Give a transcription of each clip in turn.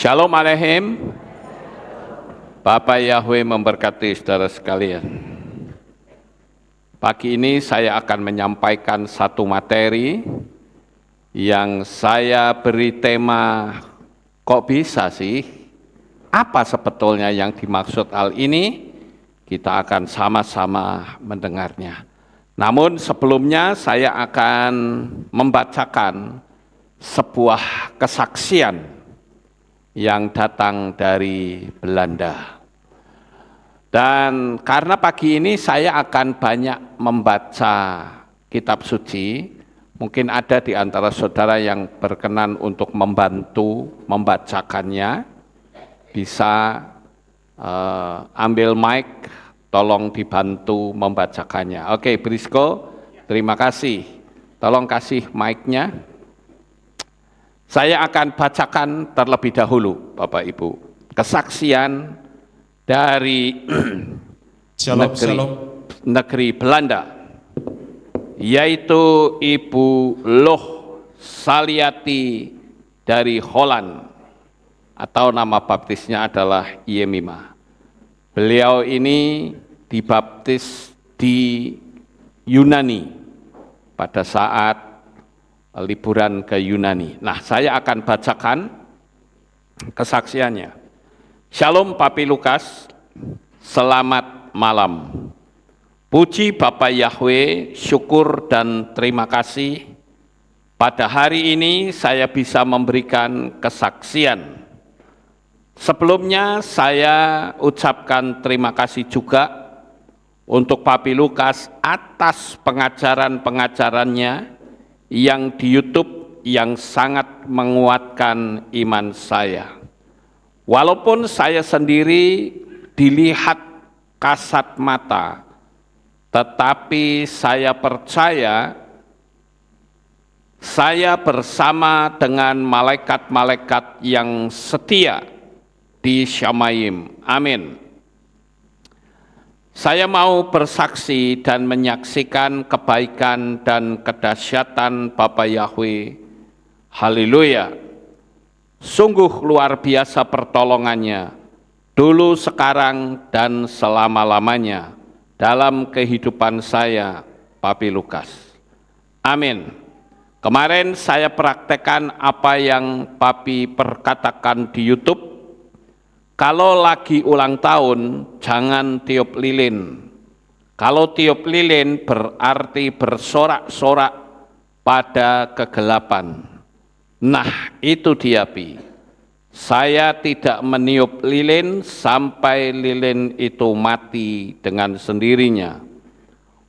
Shalom Aleichem. Bapak Yahweh memberkati saudara sekalian. Pagi ini saya akan menyampaikan satu materi yang saya beri tema, kok bisa sih? Apa sebetulnya yang dimaksud hal ini? Kita akan sama-sama mendengarnya. Namun sebelumnya saya akan membacakan sebuah kesaksian yang datang dari Belanda. Dan karena pagi ini saya akan banyak membaca kitab suci, mungkin ada di antara saudara yang berkenan untuk membantu membacakannya, bisa ambil mic, tolong dibantu membacakannya. Oke, Brisco, terima kasih. Tolong kasih mic-nya. Saya akan bacakan terlebih dahulu, Bapak Ibu, kesaksian dari negeri Belanda, yaitu Ibu Loh Saliati dari Holland, atau nama baptisnya adalah Yemima. Beliau ini dibaptis di Yunani pada saat liburan ke Yunani. Nah, saya akan bacakan kesaksiannya. Shalom Papi Lukas, selamat malam. Puji Bapa Yahweh, syukur dan terima kasih. Pada hari ini saya bisa memberikan kesaksian. Sebelumnya saya ucapkan terima kasih juga untuk Papi Lukas atas pengajaran-pengajarannya yang di YouTube yang sangat menguatkan iman saya. Walaupun saya sendiri dilihat kasat mata, tetapi saya percaya saya bersama dengan malaikat-malaikat yang setia di Syamayim. Amin. Saya mau bersaksi dan menyaksikan kebaikan dan kedahsyatan Bapa Yahweh. Haleluya. Sungguh luar biasa pertolongannya, dulu, sekarang, dan selama-lamanya dalam kehidupan saya, Papi Lukas. Amin. Kemarin saya praktekkan apa yang Papi perkatakan di YouTube. Kalau lagi ulang tahun, jangan tiup lilin. Kalau tiup lilin berarti bersorak-sorak pada kegelapan. Nah, itu dia, Pi. Saya tidak meniup lilin sampai lilin itu mati dengan sendirinya.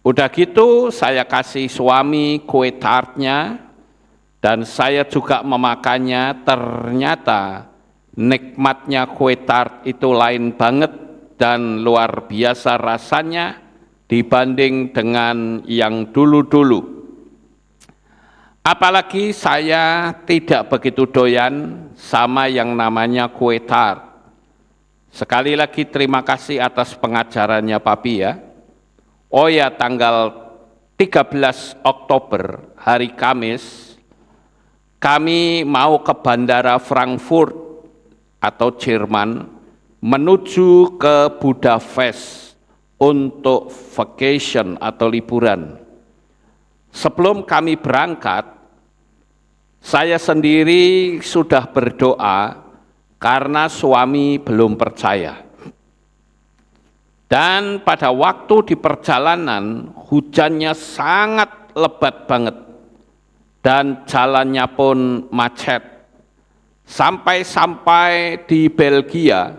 Udah gitu, saya kasih suami kue tartnya, dan saya juga memakannya. Ternyata nikmatnya kue tart itu lain banget dan luar biasa rasanya dibanding dengan yang dulu-dulu. Apalagi saya tidak begitu doyan sama yang namanya kue tart. Sekali lagi terima kasih atas pengajarannya Papi ya. Oh ya, tanggal 13 Oktober, hari Kamis, kami mau ke Bandara Frankfurt atau Jerman menuju ke Budapest untuk vacation atau liburan. Sebelum kami berangkat, saya sendiri sudah berdoa karena suami belum percaya. Dan pada waktu di perjalanan, hujannya sangat lebat banget dan jalannya pun macet. Sampai di Belgia,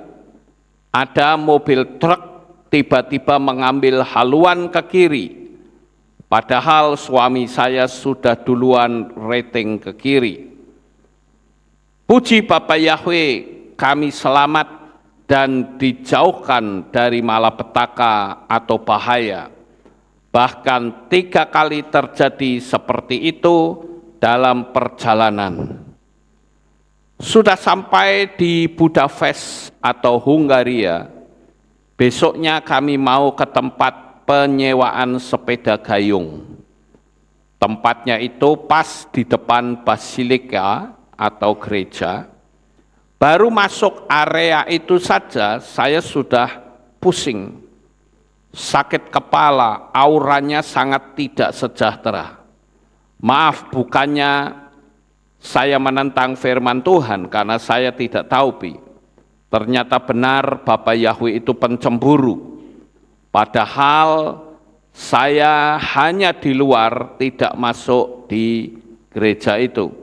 ada mobil truk tiba-tiba mengambil haluan ke kiri. Padahal suami saya sudah duluan rating ke kiri. Puji Bapa Yahweh, kami selamat dan dijauhkan dari malapetaka atau bahaya. Bahkan 3 kali terjadi seperti itu dalam perjalanan. Sudah sampai di Budapest atau Hungaria, besoknya kami mau ke tempat penyewaan sepeda gayung. Tempatnya itu pas di depan basilika atau gereja. Baru masuk area itu saja saya sudah pusing, sakit kepala, auranya sangat tidak sejahtera. Maaf, bukannya saya menentang firman Tuhan karena saya tidak tahu, Pi. Ternyata benar Bapak Yahweh itu pencemburu. Padahal saya hanya di luar, tidak masuk di gereja itu.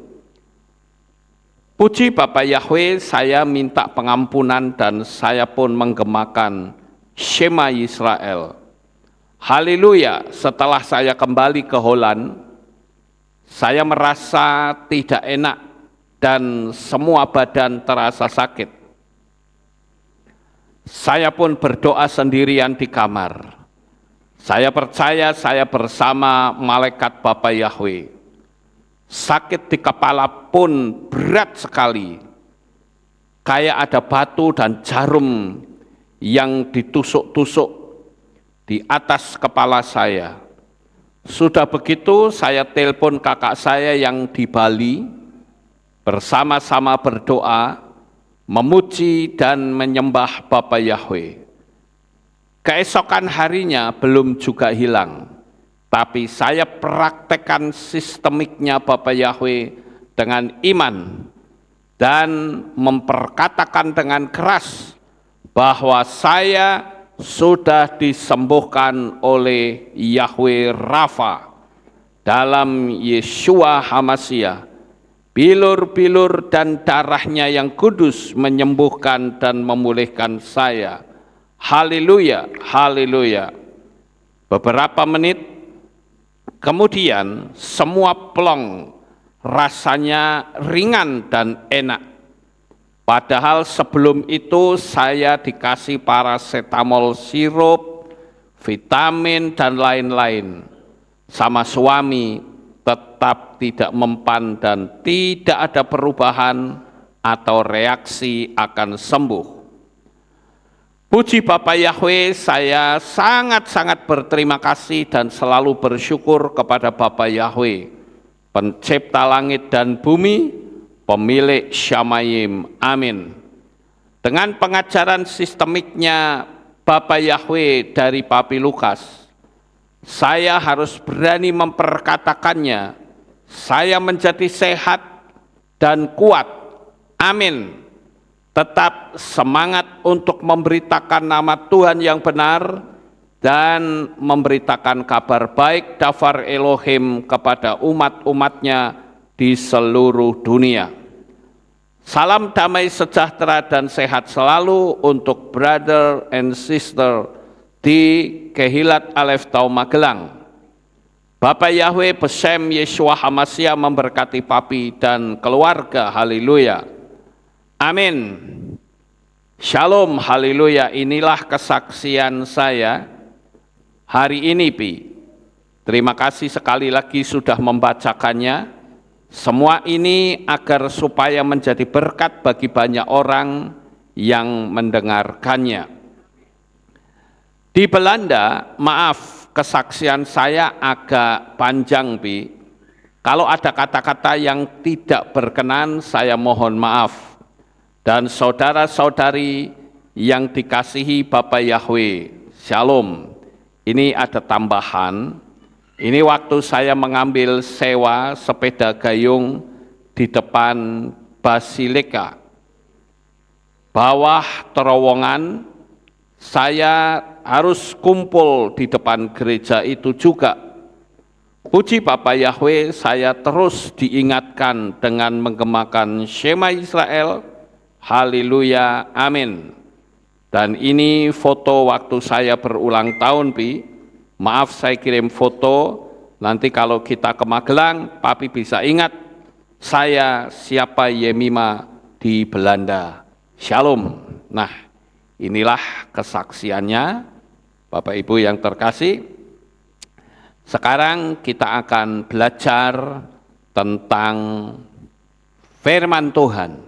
Puji Bapak Yahweh, saya minta pengampunan dan saya pun menggemakan Shema Yisrael. Haleluya, setelah saya kembali ke Holland, saya merasa tidak enak dan semua badan terasa sakit. Saya pun berdoa sendirian di kamar. Saya percaya saya bersama malaikat Bapak Yahweh. Sakit di kepala pun berat sekali. Kayak ada batu dan jarum yang ditusuk-tusuk di atas kepala saya. Sudah begitu saya telepon kakak saya yang di Bali, bersama-sama berdoa, memuji dan menyembah Bapak Yahweh. Keesokan harinya belum juga hilang, tapi saya praktekkan sistemiknya Bapak Yahweh dengan iman dan memperkatakan dengan keras bahwa saya sudah disembuhkan oleh Yahweh Rafa dalam Yeshua HaMashiach. Bilur-bilur dan darahnya yang kudus menyembuhkan dan memulihkan saya. Haleluya, haleluya. Beberapa menit kemudian semua plong rasanya ringan dan enak. Padahal sebelum itu saya dikasih paracetamol sirup, vitamin dan lain-lain. Sama suami tetap tidak mempan dan tidak ada perubahan atau reaksi akan sembuh. Puji Bapak Yahweh, saya sangat-sangat berterima kasih dan selalu bersyukur kepada Bapak Yahweh, pencipta langit dan bumi, pemilik Syamayim. Amin. Dengan pengajaran sistemiknya Bapak Yahweh dari Papi Lukas, saya harus berani memperkatakannya. Saya menjadi sehat dan kuat. Amin. Tetap semangat untuk memberitakan nama Tuhan yang benar dan memberitakan kabar baik Dafar Elohim kepada umat-umatnya di seluruh dunia. Salam damai sejahtera dan sehat selalu untuk brother and sister di Kehilat Alef Tau Magelang. Bapak Yahweh Besem Yeshua HaMashiach memberkati Papi dan keluarga. Haleluya. Amin. Shalom, haleluya. Inilah kesaksian saya hari ini, Pi. Terima kasih sekali lagi sudah membacakannya. Semua ini agar supaya menjadi berkat bagi banyak orang yang mendengarkannya. Di Belanda, maaf, kesaksian saya agak panjang, Pi. Kalau ada kata-kata yang tidak berkenan, saya mohon maaf. Dan saudara-saudari yang dikasihi Bapak Yahweh, Shalom. Ini ada tambahan. Ini waktu saya mengambil sewa sepeda gayung di depan Basilika. Bawah terowongan, saya harus kumpul di depan gereja itu juga. Puji Bapak Yahweh, saya terus diingatkan dengan menggemakan Shema Israel. Haleluya, amin. Dan ini foto waktu saya berulang tahun, Pi. Maaf saya kirim foto, nanti kalau kita ke Magelang, Papi bisa ingat saya siapa Yemima di Belanda. Shalom. Nah, inilah kesaksiannya, Bapak Ibu yang terkasih. Sekarang kita akan belajar tentang firman Tuhan.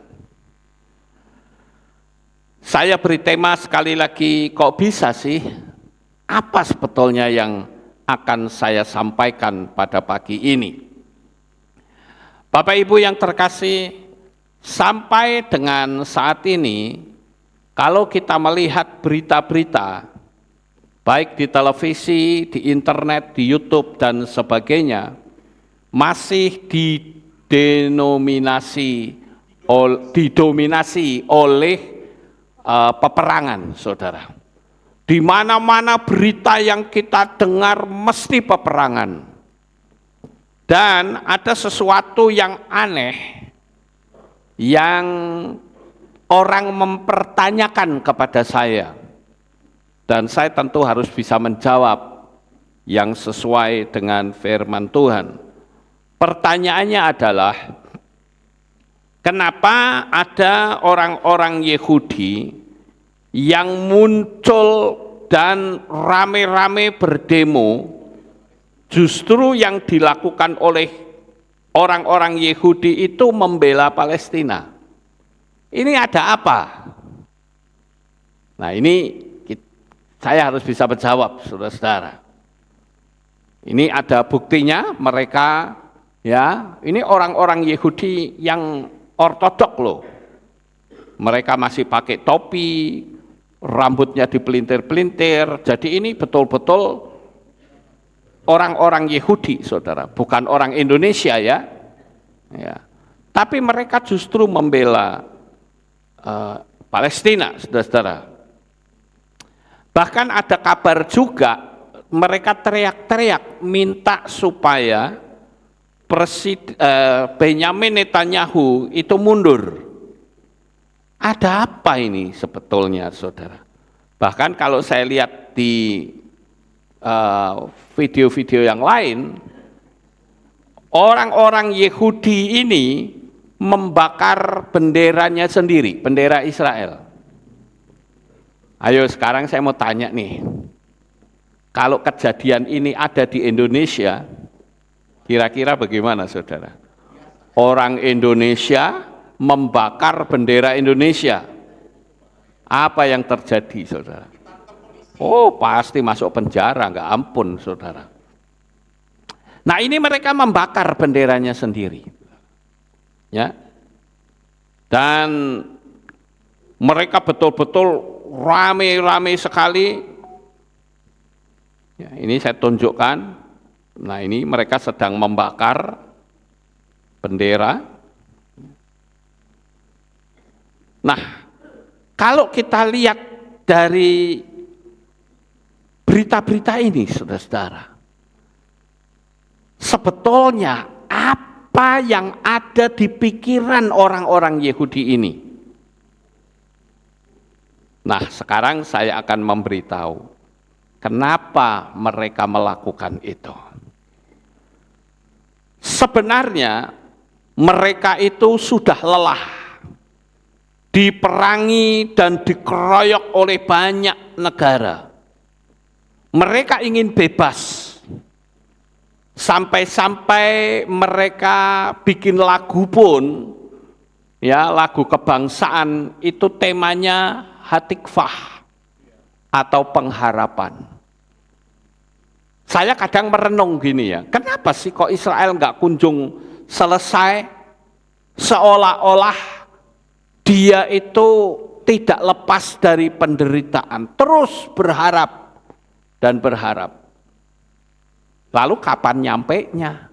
Saya beri tema sekali lagi, kok bisa sih? Apa sebetulnya yang akan saya sampaikan pada pagi ini? Bapak Ibu yang terkasih, Sampai dengan saat ini, kalau kita melihat berita-berita, baik di televisi, di internet, di YouTube, dan sebagainya, masih didominasi oleh peperangan, saudara. Di mana-mana berita yang kita dengar mesti peperangan. Dan ada sesuatu yang aneh, yang orang mempertanyakan kepada saya, dan saya tentu harus bisa menjawab yang sesuai dengan firman Tuhan. Pertanyaannya adalah, kenapa ada orang-orang Yahudi yang muncul dan rame-rame berdemo, justru yang dilakukan oleh orang-orang Yahudi itu membela Palestina? Ini ada apa? Nah, ini saya harus bisa menjawab, saudara-saudara. Ini ada buktinya, mereka ya, ini orang-orang Yahudi yang ortodok loh. Mereka masih pakai topi, rambutnya dipelintir-pelintir. Jadi ini betul-betul orang-orang Yahudi, saudara, bukan orang Indonesia ya. Tapi mereka justru membela Palestina, saudara-saudara. Bahkan ada kabar juga mereka teriak-teriak minta supaya Benyamin Netanyahu itu mundur. Ada apa ini sebetulnya, saudara? Bahkan kalau saya lihat di video-video yang lain, orang-orang Yahudi ini membakar benderanya sendiri, bendera Israel. Ayo sekarang saya mau tanya nih, kalau kejadian ini ada di Indonesia, kira-kira bagaimana, saudara? Orang Indonesia membakar bendera Indonesia, apa yang terjadi, saudara? Oh, pasti masuk penjara, nggak ampun, saudara. Nah, ini mereka membakar benderanya sendiri, ya. Dan mereka betul-betul rame-rame sekali. Ya, ini saya tunjukkan. Nah, ini mereka sedang membakar bendera. Nah, kalau kita lihat dari berita-berita ini, saudara-saudara, sebetulnya apa yang ada di pikiran orang-orang Yahudi ini? Nah, sekarang saya akan memberitahu kenapa mereka melakukan itu. Sebenarnya mereka itu sudah lelah diperangi dan dikeroyok oleh banyak negara. Mereka ingin bebas, sampai-sampai mereka bikin lagu pun, ya, lagu kebangsaan itu temanya Hatikvah atau pengharapan. Saya kadang merenung gini ya, kenapa sih kok Israel nggak kunjung selesai, seolah-olah dia itu tidak lepas dari penderitaan, terus berharap dan berharap. Lalu kapan nyampenya?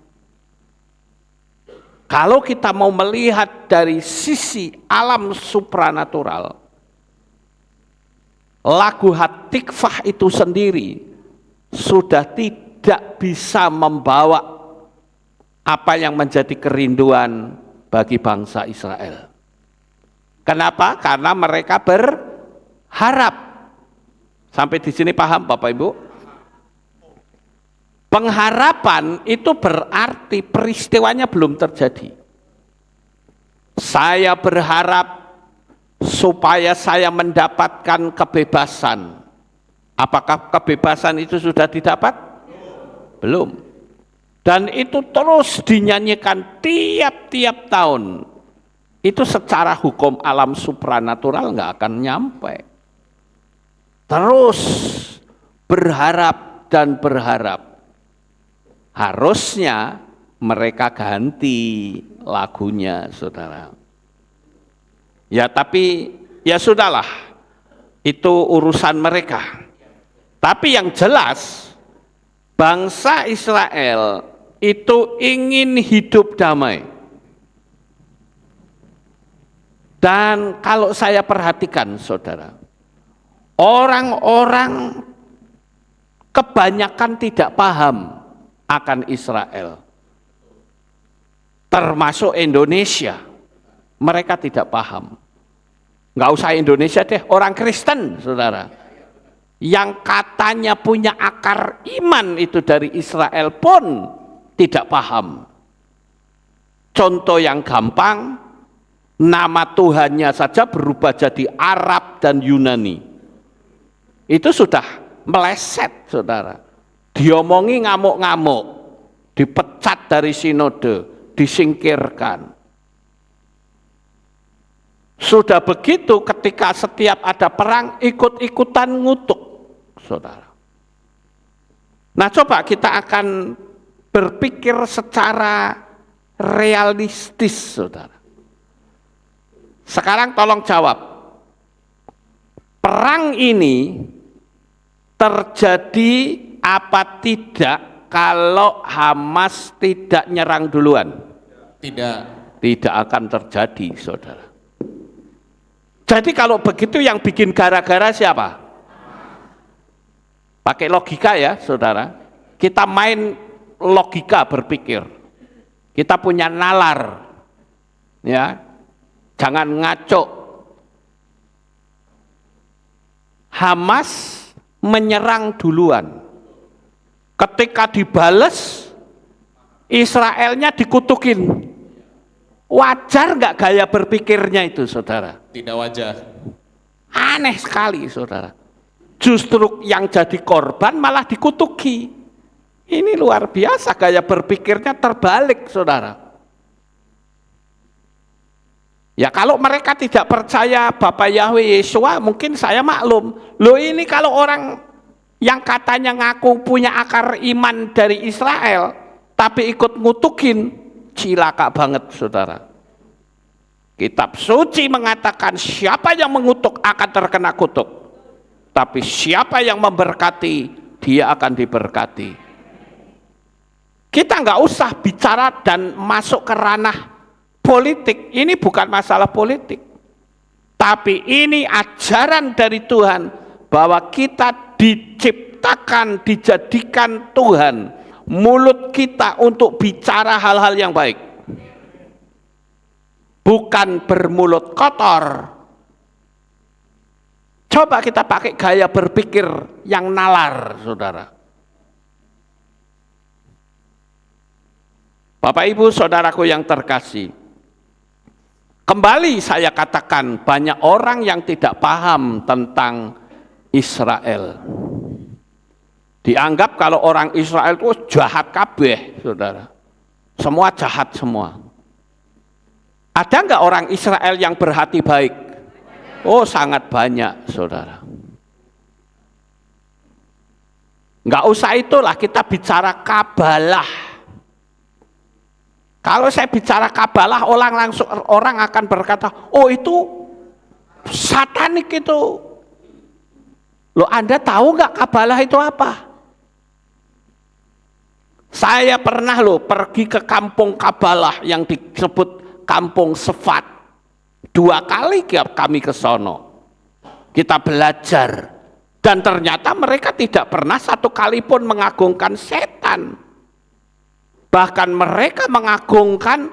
Kalau kita mau melihat dari sisi alam supranatural, lagu Hatikvah itu sendiri sudah tidak bisa membawa apa yang menjadi kerinduan bagi bangsa Israel. Kenapa? Karena mereka berharap. Sampai di sini paham Bapak Ibu? Pengharapan itu berarti peristiwanya belum terjadi. Saya berharap supaya saya mendapatkan kebebasan. Apakah kebebasan itu sudah didapat? Belum. Dan itu terus dinyanyikan tiap-tiap tahun. Itu secara hukum alam supranatural nggak akan nyampe. Terus berharap dan berharap. Harusnya mereka ganti lagunya, saudara. Ya tapi ya sudahlah, itu urusan mereka. Tapi yang jelas bangsa Israel itu ingin hidup damai. Dan kalau saya perhatikan saudara, orang-orang kebanyakan tidak paham akan Israel. Termasuk Indonesia, mereka tidak paham. Nggak usah Indonesia deh, orang Kristen saudara. Yang katanya punya akar iman itu dari Israel pun tidak paham. Contoh yang gampang, nama Tuhannya saja berubah jadi Arab dan Yunani. Itu sudah meleset saudara. Diomongi ngamuk-ngamuk, dipecat dari sinode, disingkirkan. Sudah begitu ketika setiap ada perang ikut-ikutan ngutuk saudara. Nah coba kita akan berpikir secara realistis saudara. Sekarang tolong jawab, perang ini terjadi apa tidak kalau Hamas tidak nyerang duluan? Tidak akan terjadi saudara. Jadi kalau begitu yang bikin gara-gara siapa? Pakai logika ya saudara. Kita main logika berpikir. Kita punya nalar. Ya. Jangan ngaco. Hamas menyerang duluan. Ketika dibales, Israelnya dikutukin. Wajar nggak gaya berpikirnya itu saudara? Tidak wajar. Aneh sekali saudara. Justru yang jadi korban malah dikutuki. Ini luar biasa, gaya berpikirnya terbalik saudara. Ya kalau mereka tidak percaya Bapak Yahweh Yeshua mungkin saya maklum. Loh ini kalau orang yang katanya ngaku punya akar iman dari Israel tapi ikut ngutukin, cilaka banget saudara. Kitab suci mengatakan siapa yang mengutuk akan terkena kutuk. Tapi siapa yang memberkati dia akan diberkati. Kita nggak usah bicara dan masuk ke ranah politik. Ini bukan masalah politik. Tapi ini ajaran dari Tuhan bahwa kita diciptakan, dijadikan Tuhan mulut kita untuk bicara hal-hal yang baik. Bukan bermulut kotor. Coba kita pakai gaya berpikir yang nalar, saudara. Bapak Ibu saudaraku yang terkasih, kembali saya katakan banyak orang yang tidak paham tentang Israel. Dianggap kalau orang Israel itu jahat kabeh, saudara. Semua jahat semua. Ada nggak orang Israel yang berhati baik? Oh sangat banyak saudara. Nggak usah itulah kita bicara kabalah. Kalau saya bicara kabalah orang akan berkata, oh itu satanik itu. Loh Anda tahu nggak kabalah itu apa? Saya pernah pergi ke kampung kabalah yang disebut Kampung Sefat. 2 kali kami ke sono. Kita belajar. Dan ternyata mereka tidak pernah satu kali pun mengagungkan setan. Bahkan mereka mengagungkan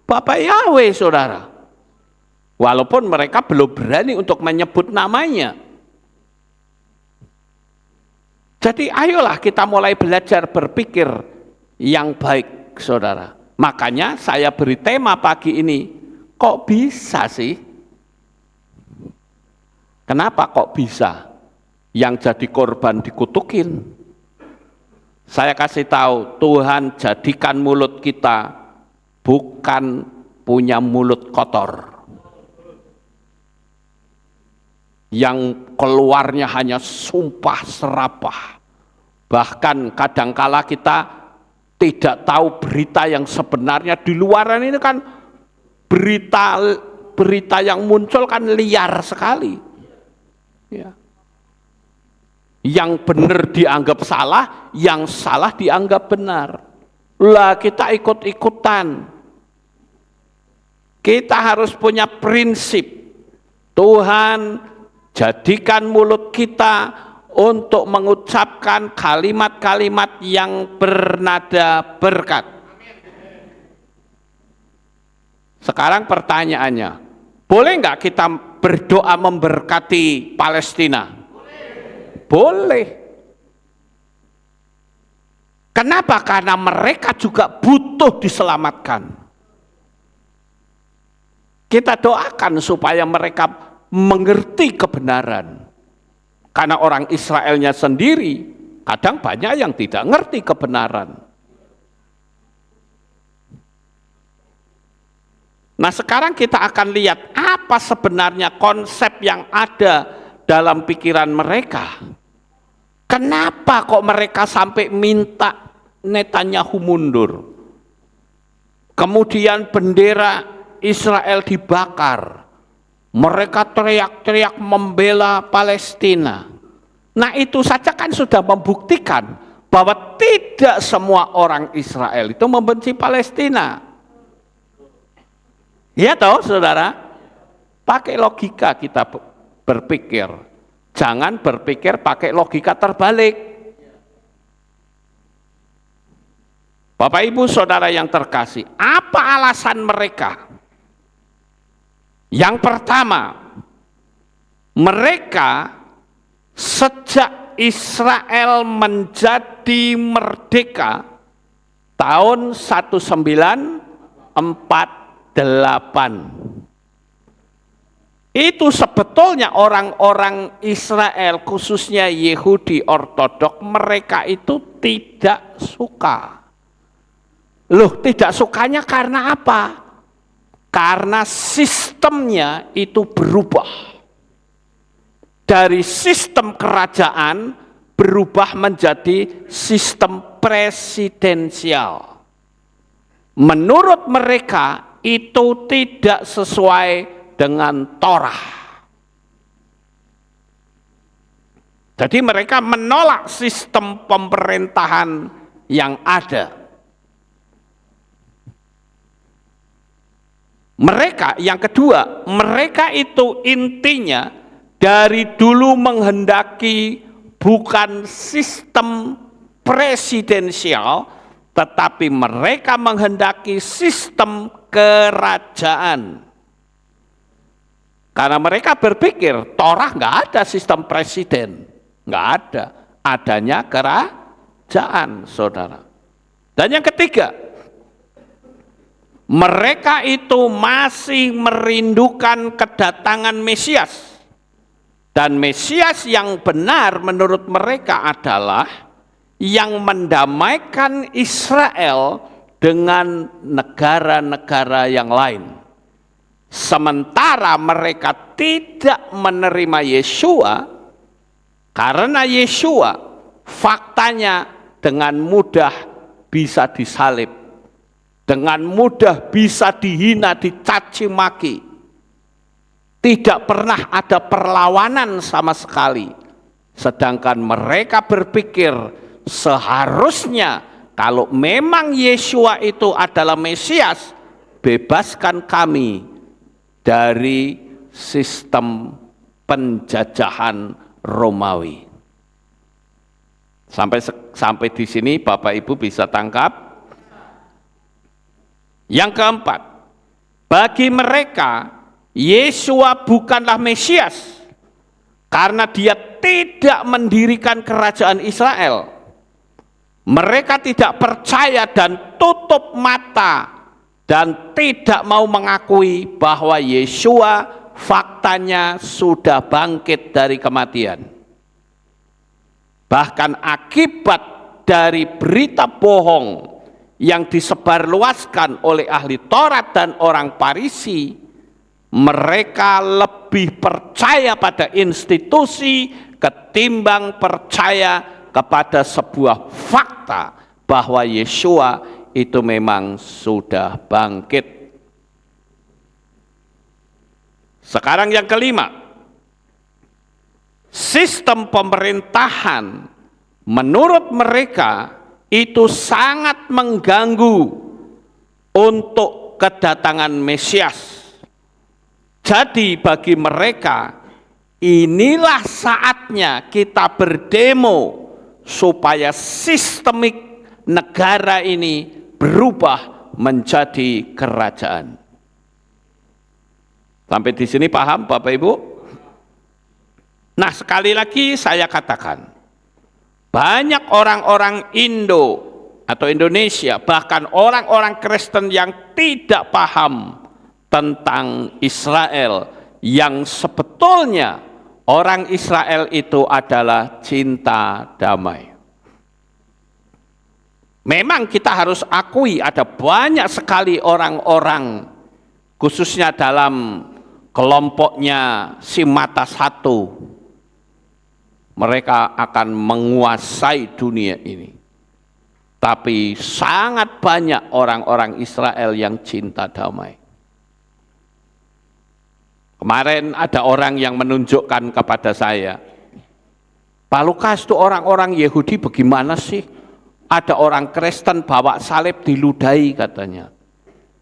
Bapak Yahweh, saudara. Walaupun mereka belum berani untuk menyebut namanya. Jadi ayolah kita mulai belajar berpikir yang baik, saudara. Makanya saya beri tema pagi ini, kok bisa sih? Kenapa kok bisa? Yang jadi korban dikutukin. Saya kasih tahu, Tuhan jadikan mulut kita bukan punya mulut kotor. Yang keluarnya hanya sumpah serapah. Bahkan kadangkala kita tidak tahu berita yang sebenarnya di luaran ini kan berita berita yang muncul kan liar sekali. Ya. Yang benar dianggap salah, yang salah dianggap benar. Lah kita ikut-ikutan. Kita harus punya prinsip. Tuhan, jadikan mulut kita untuk mengucapkan kalimat-kalimat yang bernada berkat. Sekarang pertanyaannya, boleh nggak kita berdoa memberkati Palestina? Boleh. Kenapa? Karena mereka juga butuh diselamatkan. Kita doakan supaya mereka mengerti kebenaran. Karena orang Israelnya sendiri kadang banyak yang tidak ngerti kebenaran. Nah, sekarang kita akan lihat apa sebenarnya konsep yang ada dalam pikiran mereka. Kenapa kok mereka sampai minta Netanyahu mundur? Kemudian bendera Israel dibakar. Mereka teriak-teriak membela Palestina. Nah, itu saja kan sudah membuktikan bahwa tidak semua orang Israel itu membenci Palestina. Ya toh, saudara? Pakai logika kita berpikir. Jangan berpikir pakai logika terbalik. Bapak Ibu Saudara yang terkasih, apa alasan mereka? Yang pertama, mereka sejak Israel menjadi merdeka tahun 1948. Itu sebetulnya orang-orang Israel, khususnya Yahudi Ortodok, mereka itu tidak suka. Loh, tidak sukanya karena apa? Karena sistemnya itu berubah. Dari sistem kerajaan berubah menjadi sistem presidensial. Menurut mereka itu tidak sesuai dengan Torah. Jadi mereka menolak sistem pemerintahan yang ada. Mereka, yang kedua, mereka itu intinya dari dulu menghendaki bukan sistem presidensial, tetapi mereka menghendaki sistem kerajaan. Karena mereka berpikir Torah nggak ada sistem presiden, nggak ada, adanya kerajaan, saudara. Dan yang ketiga, mereka itu masih merindukan kedatangan Mesias. Dan Mesias yang benar menurut mereka adalah yang mendamaikan Israel dengan negara-negara yang lain. Sementara mereka tidak menerima Yeshua, karena Yeshua faktanya dengan mudah bisa disalib. Dengan mudah bisa dihina, dicaci maki. Tidak pernah ada perlawanan sama sekali. Sedangkan mereka berpikir seharusnya kalau memang Yeshua itu adalah Mesias, bebaskan kami dari sistem penjajahan Romawi. Sampai di sini Bapak Ibu bisa tangkap? Yang keempat, bagi mereka Yeshua bukanlah Mesias karena dia tidak mendirikan kerajaan Israel. Mereka tidak percaya dan tutup mata dan tidak mau mengakui bahwa Yeshua faktanya sudah bangkit dari kematian. Bahkan akibat dari berita bohong yang disebarluaskan oleh ahli Taurat dan orang Farisi, mereka lebih percaya pada institusi ketimbang percaya kepada sebuah fakta bahwa Yeshua itu memang sudah bangkit. Sekarang yang kelima, sistem pemerintahan menurut mereka itu sangat mengganggu untuk kedatangan Mesias. Jadi bagi mereka, inilah saatnya kita berdemo supaya sistemik negara ini berubah menjadi kerajaan. Sampai di sini paham Bapak Ibu? Nah, sekali lagi saya katakan, banyak orang-orang Indo atau Indonesia, bahkan orang-orang Kristen yang tidak paham tentang Israel, yang sebetulnya orang Israel itu adalah cinta damai. Memang kita harus akui ada banyak sekali orang-orang, khususnya dalam kelompoknya si mata satu, mereka akan menguasai dunia ini. Tapi sangat banyak orang-orang Israel yang cinta damai. Kemarin ada orang yang menunjukkan kepada saya, Pak Lukas, itu orang-orang Yahudi bagaimana sih? Ada orang Kristen bawa salib diludahi katanya.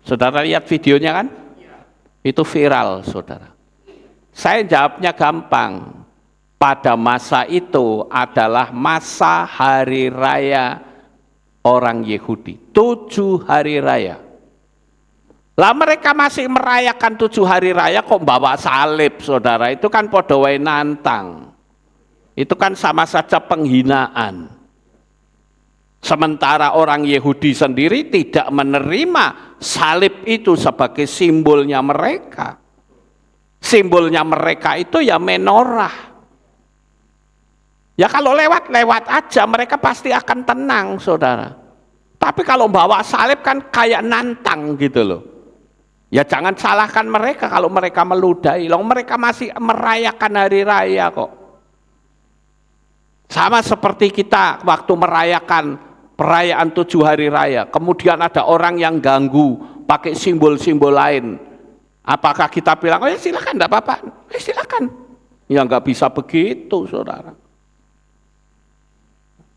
Saudara lihat videonya kan? Itu viral, saudara. Saya jawabnya gampang. Pada masa itu adalah masa hari raya orang Yahudi. 7 hari raya. Lah mereka masih merayakan 7 hari raya kok bawa salib, saudara. Itu kan podo wae nantang. Itu kan sama saja penghinaan. Sementara orang Yahudi sendiri tidak menerima salib itu sebagai simbolnya mereka. Simbolnya mereka itu ya menorah. Ya kalau lewat-lewat aja mereka pasti akan tenang, saudara. Tapi kalau bawa salib kan kayak nantang gitu loh. Ya jangan salahkan mereka kalau mereka meludahi. Loh, mereka masih merayakan hari raya kok. Sama seperti kita waktu merayakan perayaan 7 hari raya, kemudian ada orang yang ganggu pakai simbol-simbol lain. Apakah kita bilang, oh ya silakan, enggak apa-apa, silakan? Ya enggak bisa begitu, saudara.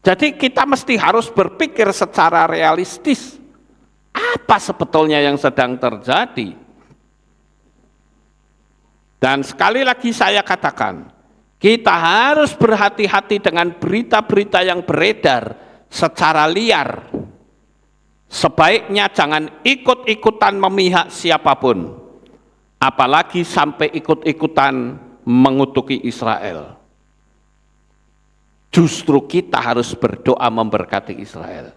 Jadi kita mesti harus berpikir secara realistis, apa sebetulnya yang sedang terjadi. Dan sekali lagi saya katakan, kita harus berhati-hati dengan berita-berita yang beredar secara liar. Sebaiknya jangan ikut-ikutan memihak siapapun, apalagi sampai ikut-ikutan mengutuki Israel. Justru kita harus berdoa memberkati Israel.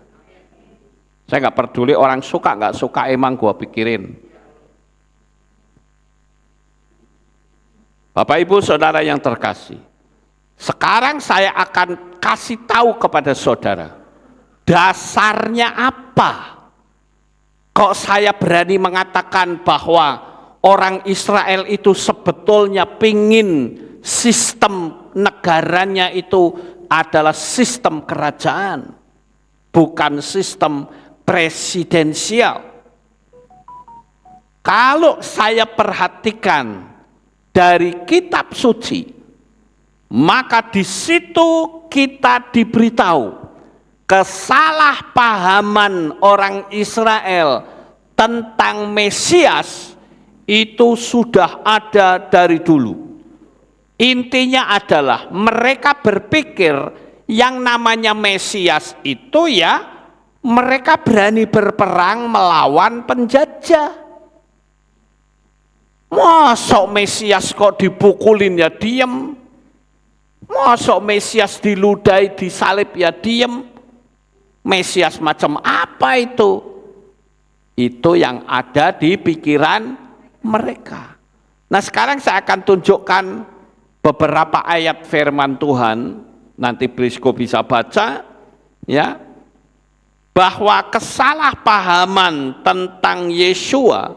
Saya nggak peduli orang suka nggak suka, emang gua pikirin. Bapak Ibu Saudara yang terkasih, sekarang saya akan kasih tahu kepada saudara, dasarnya apa? Kok saya berani mengatakan bahwa orang Israel itu sebetulnya pingin sistem negaranya itu adalah sistem kerajaan, bukan sistem presidensial. Kalau saya perhatikan dari kitab suci, maka di situ kita diberitahu kesalahpahaman orang Israel tentang Mesias itu sudah ada dari dulu. Intinya adalah mereka berpikir yang namanya Mesias itu ya mereka berani berperang melawan penjajah. Masuk Mesias kok dipukulin ya diem. Masuk Mesias diludahi, disalib ya diem. Mesias macam apa itu? Itu yang ada di pikiran mereka. Nah sekarang saya akan tunjukkan beberapa ayat firman Tuhan, nanti Brisco bisa baca, ya, bahwa kesalahpahaman tentang Yesua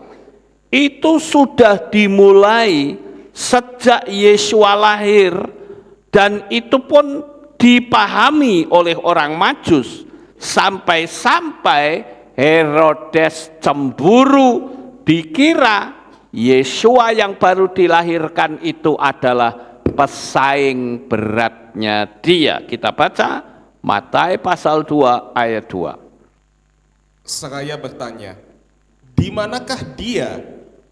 itu sudah dimulai sejak Yesua lahir, dan itu pun dipahami oleh orang Majus sampai-sampai Herodes cemburu, dikira Yesua yang baru dilahirkan itu adalah pesaing beratnya dia. Kita baca Matius pasal 2 ayat 2. Seraya bertanya, di manakah dia,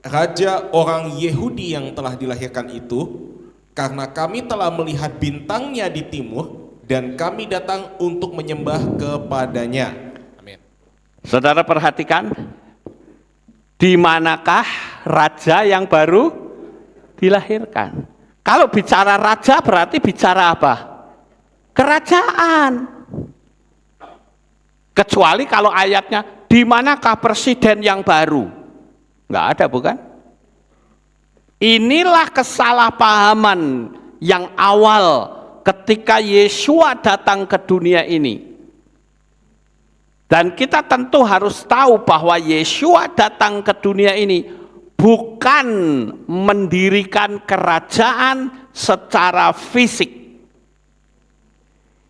raja orang Yehudi yang telah dilahirkan itu? Karena kami telah melihat bintangnya di timur, dan kami datang untuk menyembah kepadanya. Amin. Saudara perhatikan, di manakah raja yang baru dilahirkan? Kalau bicara raja berarti bicara apa? Kerajaan. Kecuali kalau ayatnya, di manakah presiden yang baru? Enggak ada, bukan? Inilah kesalahpahaman yang awal ketika Yesua datang ke dunia ini. Dan kita tentu harus tahu bahwa Yesua datang ke dunia ini bukan mendirikan kerajaan secara fisik.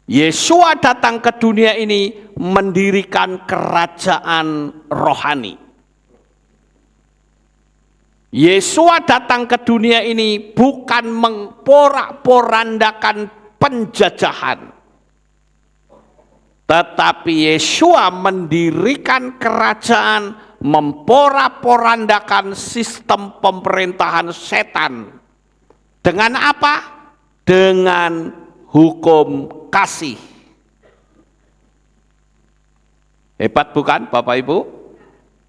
Yesua datang ke dunia ini mendirikan kerajaan rohani. Yesua datang ke dunia ini bukan memporak-porandakan penjajahan. Tetapi Yesua mendirikan kerajaan, memporak-porandakan sistem pemerintahan setan. Dengan apa? Dengan hukum kasih. Hebat bukan Bapak Ibu?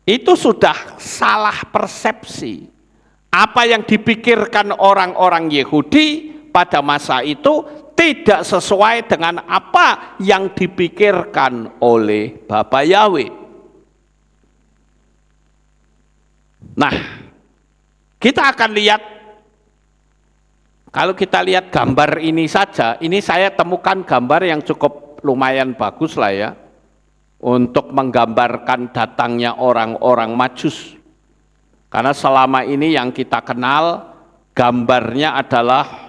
Itu sudah salah persepsi. Apa yang dipikirkan orang-orang Yahudi pada masa itu tidak sesuai dengan apa yang dipikirkan oleh Bapa Yahweh. Nah, kita akan lihat, kalau kita lihat gambar ini saja, ini saya temukan gambar yang cukup lumayan bagus lah ya, untuk menggambarkan datangnya orang-orang Majus. Karena selama ini yang kita kenal, gambarnya adalah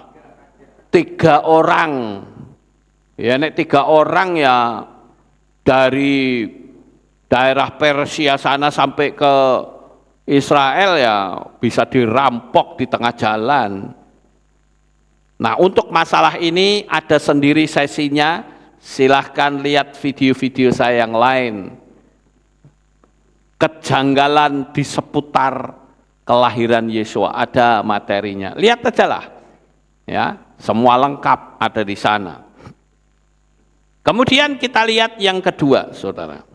3 orang, ya nek 3 orang ya dari daerah Persia sana sampai ke Israel ya bisa dirampok di tengah jalan. Nah, untuk masalah ini ada sendiri sesinya, silahkan lihat video-video saya yang lain. Kejanggalan di seputar kelahiran Yesua, ada materinya. Lihat aja lah, ya. Semua lengkap ada di sana. Kemudian kita lihat yang kedua, saudara.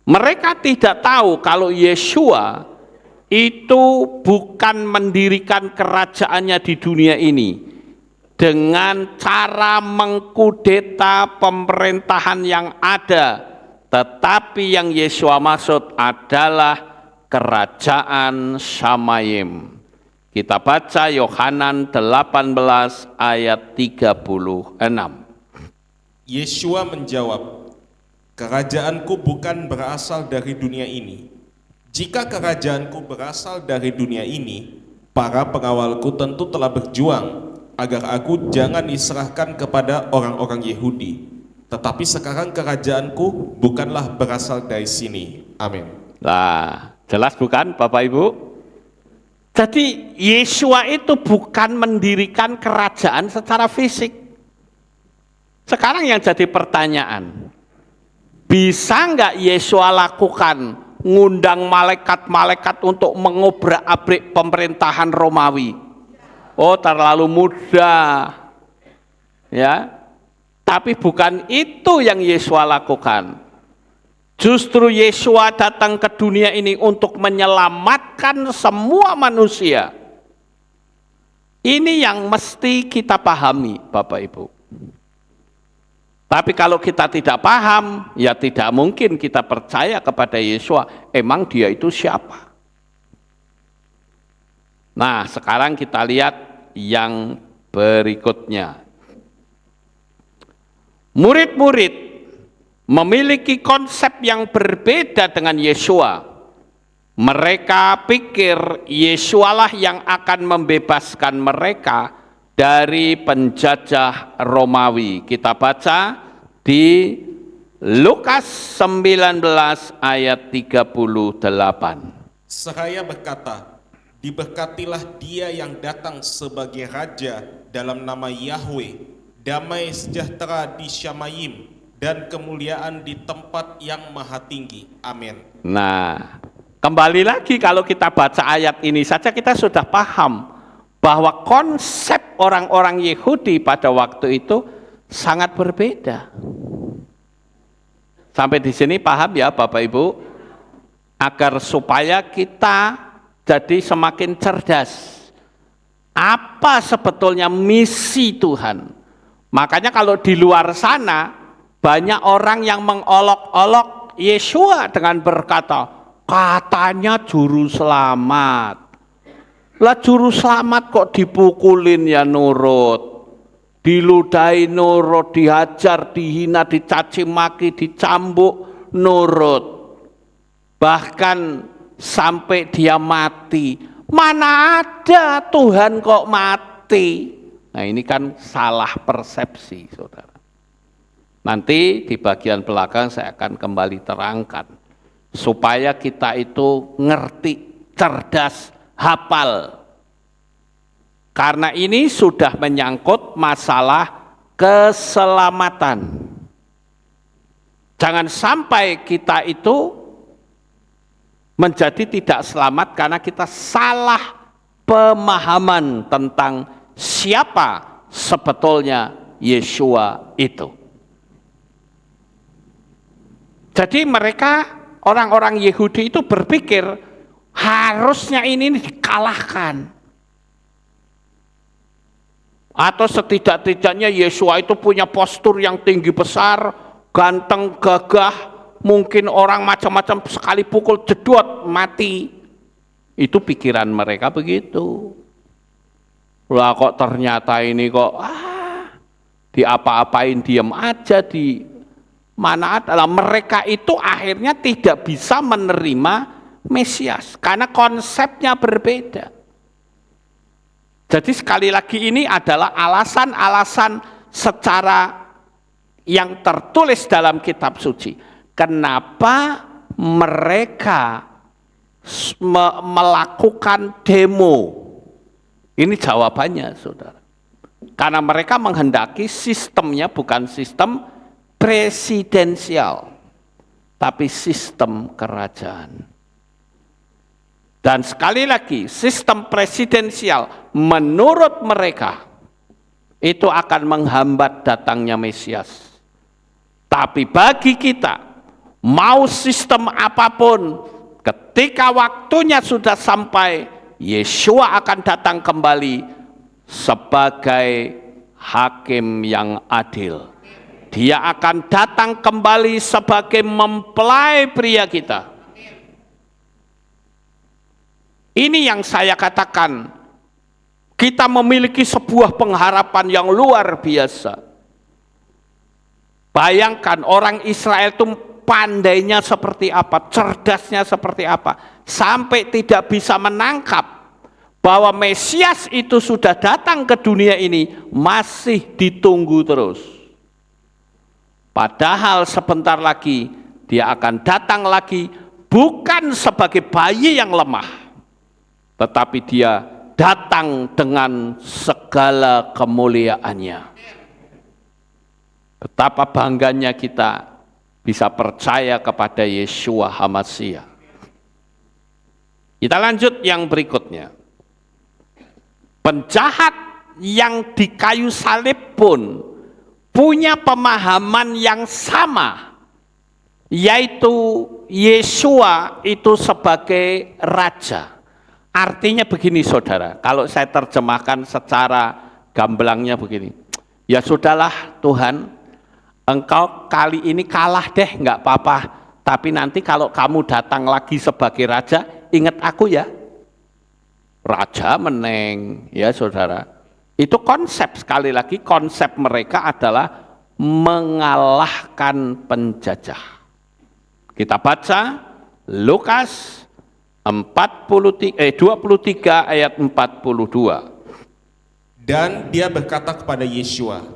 Mereka tidak tahu kalau Yesua itu bukan mendirikan kerajaannya di dunia ini dengan cara mengkudeta pemerintahan yang ada. Tetapi yang Yesua maksud adalah kerajaan Shamayim. Kita baca Yohanan 18 ayat 36. Yesua menjawab, kerajaanku bukan berasal dari dunia ini. Jika kerajaanku berasal dari dunia ini, para pengawalku tentu telah berjuang agar aku jangan diserahkan kepada orang-orang Yahudi. Tetapi sekarang kerajaanku bukanlah berasal dari sini. Amin. Nah, jelas bukan Bapak Ibu? Jadi Yesua itu bukan mendirikan kerajaan secara fisik. Sekarang yang jadi pertanyaan, bisa nggak Yesua lakukan ngundang malaikat-malaikat untuk mengobrak-abrik pemerintahan Romawi? Oh, terlalu mudah. Ya. Tapi bukan itu yang Yesua lakukan. Justru Yesua datang ke dunia ini untuk menyelamatkan semua manusia. Ini yang mesti kita pahami, Bapak Ibu. Tapi kalau kita tidak paham, ya tidak mungkin kita percaya kepada Yesua. Emang dia itu siapa? Nah, sekarang kita lihat yang berikutnya. Murid-murid memiliki konsep yang berbeda dengan Yesua. Mereka pikir Yesualah yang akan membebaskan mereka dari penjajah Romawi. Kita baca di Lukas 19 ayat 38. Seraya berkata, Diberkatilah dia yang datang sebagai raja dalam nama Yahweh, damai sejahtera di Syamayim, dan kemuliaan di tempat yang maha tinggi. Amin. Nah, kembali lagi kalau kita baca ayat ini saja kita sudah paham bahwa konsep orang-orang Yahudi pada waktu itu sangat berbeda. Sampai di sini paham ya Bapak Ibu? Agar supaya kita jadi semakin cerdas. Apa sebetulnya misi Tuhan? Makanya kalau di luar sana banyak orang yang mengolok-olok Yeshua dengan berkata, katanya juru selamat. Lah juru selamat kok dipukulin ya nurut. Diludahi nurut, dihajar, dihina, dicaci maki, dicambuk nurut. Bahkan sampai dia mati. Mana ada Tuhan kok mati? Nah ini kan salah persepsi saudara. Nanti di bagian belakang saya akan kembali terangkan. Supaya kita itu ngerti, cerdas, hafal. Karena ini sudah menyangkut masalah keselamatan. Jangan sampai kita itu menjadi tidak selamat karena kita salah pemahaman tentang siapa sebetulnya Yeshua itu. Jadi mereka, orang-orang Yahudi itu berpikir harusnya ini dikalahkan. Atau setidak-tidaknya Yeshua itu punya postur yang tinggi besar, ganteng, gagah, mungkin orang macam-macam sekali pukul jedot mati. Itu pikiran mereka begitu. Lah kok ternyata ini kok diapa-apain diam aja di mana adalah mereka itu akhirnya tidak bisa menerima Mesias karena konsepnya berbeda. Jadi sekali lagi ini adalah alasan-alasan secara yang tertulis dalam kitab suci. Kenapa mereka melakukan demo? Ini jawabannya saudara. Karena mereka menghendaki sistemnya bukan sistem presidensial, tapi sistem kerajaan. Dan sekali lagi, sistem presidensial menurut mereka itu akan menghambat datangnya Mesias. Tapi bagi kita, mau sistem apapun, ketika waktunya sudah sampai, Yeshua akan datang kembali sebagai hakim yang adil. Dia akan datang kembali sebagai mempelai pria kita. Ini yang saya katakan, kita memiliki sebuah pengharapan yang luar biasa. Bayangkan orang Israel itu pandainya seperti apa, cerdasnya seperti apa, sampai tidak bisa menangkap bahwa Mesias itu sudah datang ke dunia ini, masih ditunggu terus. Padahal sebentar lagi dia akan datang lagi, bukan sebagai bayi yang lemah, tetapi dia datang dengan segala kemuliaannya. Betapa bangganya kita bisa percaya kepada Yeshua HaMashiach. Kita lanjut yang berikutnya. Penjahat yang di kayu salib pun punya pemahaman yang sama, yaitu Yeshua itu sebagai raja. Artinya begini saudara, kalau saya terjemahkan secara gamblangnya begini, ya sudahlah Tuhan, engkau kali ini kalah deh, nggak apa-apa, tapi nanti kalau kamu datang lagi sebagai raja, ingat aku ya. Raja meneng, ya saudara. Itu konsep, sekali lagi konsep mereka adalah mengalahkan penjajah. Kita baca Lukas 23 ayat 42. Dan dia berkata kepada Yeshua,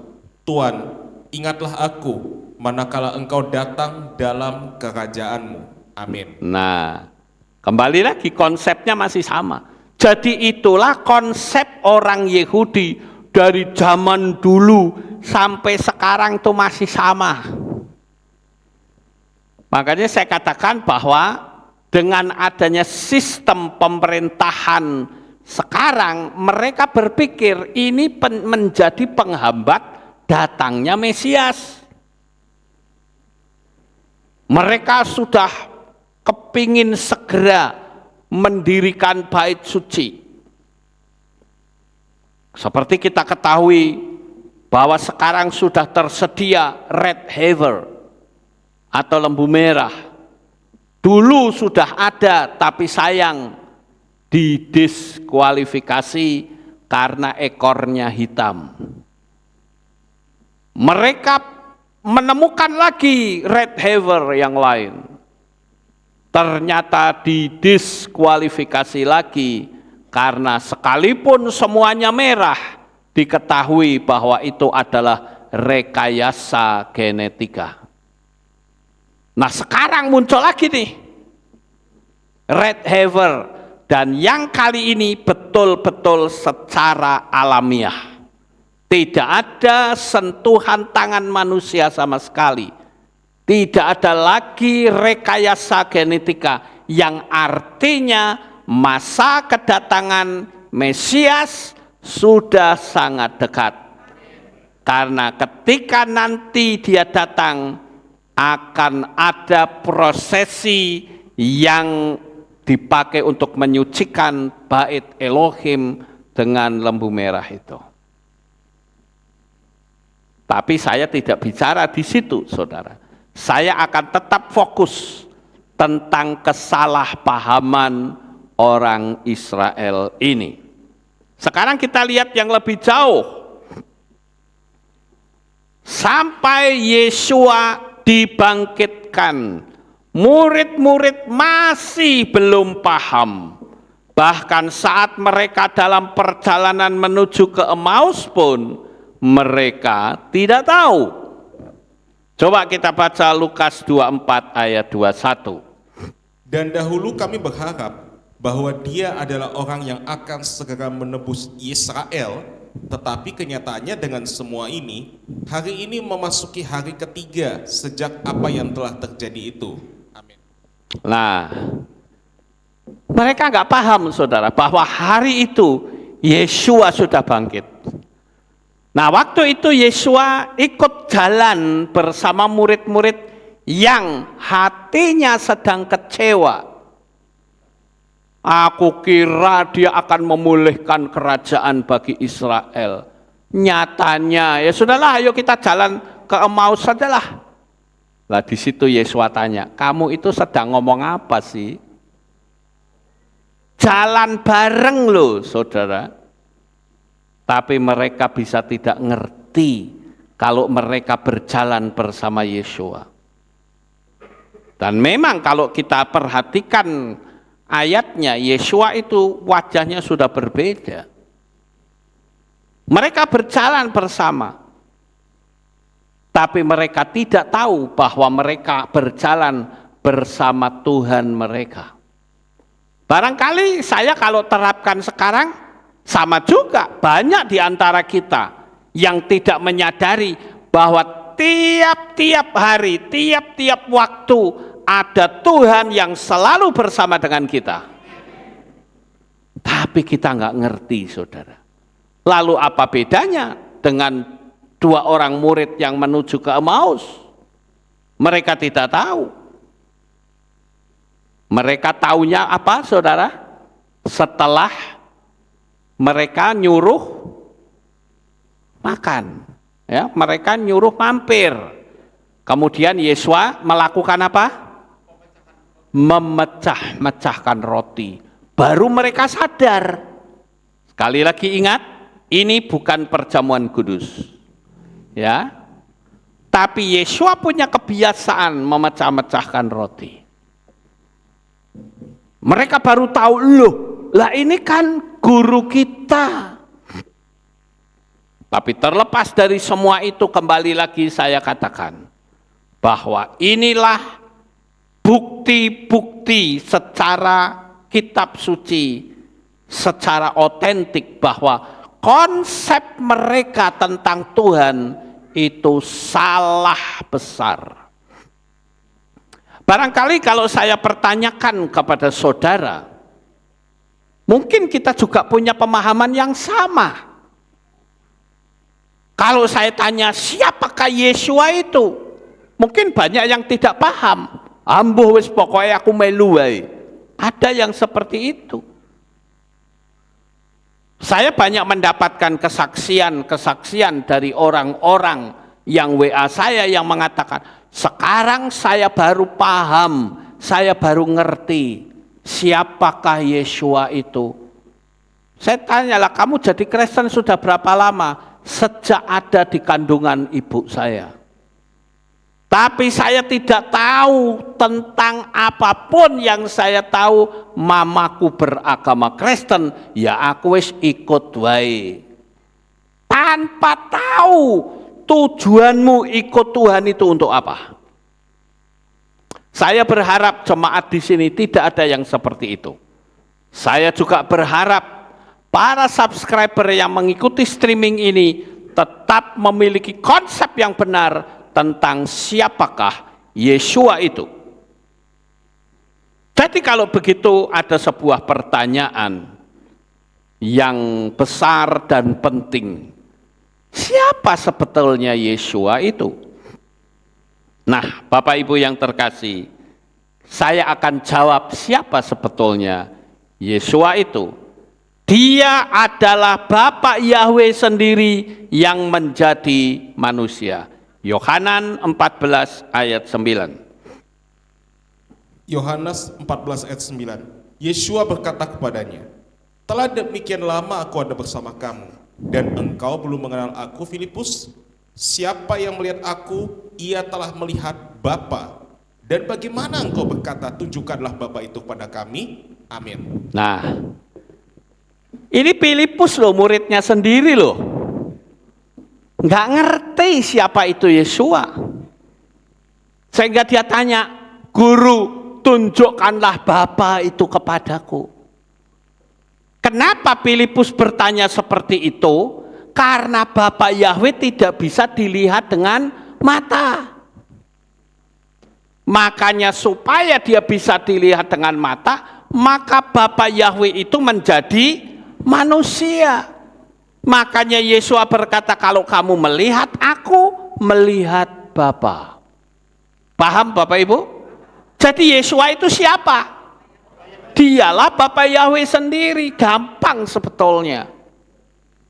Tuhan, ingatlah aku manakala engkau datang dalam kerajaanmu. Amin. Nah, kembali lagi konsepnya masih sama. Jadi itulah konsep orang Yahudi dari zaman dulu sampai sekarang itu masih sama. Makanya saya katakan bahwa dengan adanya sistem pemerintahan sekarang, mereka berpikir ini menjadi penghambat datangnya Mesias. Mereka sudah kepingin segera mendirikan bait suci. Seperti kita ketahui bahwa sekarang sudah tersedia red heifer atau lembu merah. Dulu sudah ada, tapi sayang didiskualifikasi karena ekornya hitam. Mereka menemukan lagi red heifer yang lain. Ternyata didiskualifikasi lagi karena sekalipun semuanya merah, diketahui bahwa itu adalah rekayasa genetika. Nah sekarang muncul lagi nih red heifer, dan yang kali ini betul-betul secara alamiah. Tidak ada sentuhan tangan manusia sama sekali. Tidak ada lagi rekayasa genetika, yang artinya masa kedatangan Mesias sudah sangat dekat. Karena ketika nanti dia datang, akan ada prosesi yang dipakai untuk menyucikan bait Elohim dengan lembu merah itu. Tapi saya tidak bicara di situ, saudara. Saya akan tetap fokus tentang kesalahpahaman orang Israel ini. Sekarang kita lihat yang lebih jauh. Sampai Yesua dibangkitkan, murid-murid masih belum paham. Bahkan saat mereka dalam perjalanan menuju ke Emmaus pun mereka tidak tahu. Coba kita baca Lukas 24 ayat 21. Dan dahulu kami berharap bahwa dia adalah orang yang akan segera menebus Israel, tetapi kenyataannya dengan semua ini, hari ini memasuki hari ketiga sejak apa yang telah terjadi itu. Amin. Nah, mereka nggak paham, saudara, bahwa hari itu Yesua sudah bangkit. Nah, waktu itu Yesua ikut jalan bersama murid-murid yang hatinya sedang kecewa. Aku kira dia akan memulihkan kerajaan bagi Israel. Nyatanya, ya sudahlah, ayo kita jalan ke Emmaus sajalah. Lah di situ Yesua tanya, kamu itu sedang ngomong apa sih? Jalan bareng loh, saudara. Tapi mereka bisa tidak ngerti kalau mereka berjalan bersama Yesua. Dan memang kalau kita perhatikan ayatnya, Yesua itu wajahnya sudah berbeda. Mereka berjalan bersama, tapi mereka tidak tahu bahwa mereka berjalan bersama Tuhan mereka. Barangkali saya kalau terapkan sekarang, sama juga, banyak di antara kita yang tidak menyadari bahwa tiap-tiap hari, tiap-tiap waktu ada Tuhan yang selalu bersama dengan kita. Tapi kita nggak ngerti, saudara. Lalu apa bedanya dengan dua orang murid yang menuju ke Emmaus? Mereka tidak tahu. Mereka taunya apa, saudara? Setelah mereka nyuruh makan, ya, mereka nyuruh mampir. Kemudian Yesua melakukan apa? Memecah-mecahkan roti. Baru mereka sadar. Sekali lagi ingat, ini bukan perjamuan kudus, ya. Tapi Yesua punya kebiasaan memecah-mecahkan roti. Mereka baru tahu, loh, lah ini kan guru kita. Tapi terlepas dari semua itu, kembali lagi saya katakan bahwa inilah bukti-bukti secara kitab suci secara otentik bahwa konsep mereka tentang Tuhan itu salah besar. Barangkali kalau saya pertanyakan kepada saudara, mungkin kita juga punya pemahaman yang sama. Kalau saya tanya siapakah Yesua itu, mungkin banyak yang tidak paham. Ambuh wis pokoknya aku melu wae. Ada yang seperti itu. Saya banyak mendapatkan kesaksian dari orang-orang yang WA saya yang mengatakan, sekarang saya baru paham, saya baru ngerti siapakah Yesua itu. Saya tanyalah, kamu jadi Kristen sudah berapa lama? Sejak ada di kandungan ibu saya. Tapi saya tidak tahu tentang apapun. Yang saya tahu mamaku beragama Kristen, ya aku wis ikut wae. Tanpa tahu tujuanmu ikut Tuhan itu untuk apa. Saya berharap jemaat di sini tidak ada yang seperti itu. Saya juga berharap para subscriber yang mengikuti streaming ini tetap memiliki konsep yang benar tentang siapakah Yesua itu. Jadi kalau begitu ada sebuah pertanyaan yang besar dan penting. Siapa sebetulnya Yesua itu? Nah, Bapak Ibu yang terkasih, saya akan jawab siapa sebetulnya Yesua itu. Dia adalah Bapa Yahweh sendiri yang menjadi manusia. Yohanan 14 ayat 9. Yohanes 14 ayat 9. Yesua berkata kepadanya, telah demikian lama aku ada bersama kamu, dan engkau belum mengenal aku, Filipus? Siapa yang melihat aku, ia telah melihat Bapa. Dan bagaimana engkau berkata, tunjukkanlah Bapa itu kepada kami? Amin. Nah, ini Filipus loh, muridnya sendiri loh. Nggak ngerti siapa itu Yesua. Sehingga dia tanya, guru, tunjukkanlah Bapa itu kepadaku. Kenapa Filipus bertanya seperti itu? Karena Bapa Yahweh tidak bisa dilihat dengan mata. Makanya supaya dia bisa dilihat dengan mata, maka Bapa Yahweh itu menjadi manusia. Makanya Yesua berkata, kalau kamu melihat aku, melihat Bapa. Paham Bapak Ibu? Jadi Yesua itu siapa? Dialah Bapa Yahweh sendiri. Gampang sebetulnya.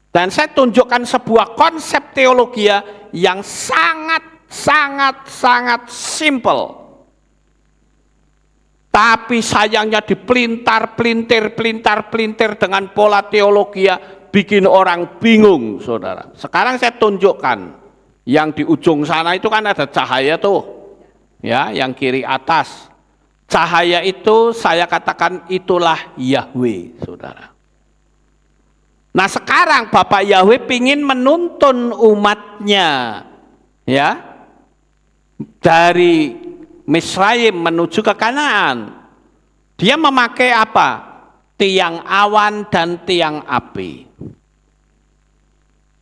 Dan saya tunjukkan sebuah konsep teologi yang sangat simple. Tapi sayangnya dipelintir dengan pola teologi bikin orang bingung, saudara. Sekarang saya tunjukkan, yang di ujung sana itu kan ada cahaya tuh, ya, yang kiri atas. Cahaya itu saya katakan itulah Yahweh, saudara. Nah sekarang Bapak Yahweh ingin menuntun umatnya, ya, dari Misraim menuju ke Kanaan. Dia memakai apa? Tiang awan dan tiang api.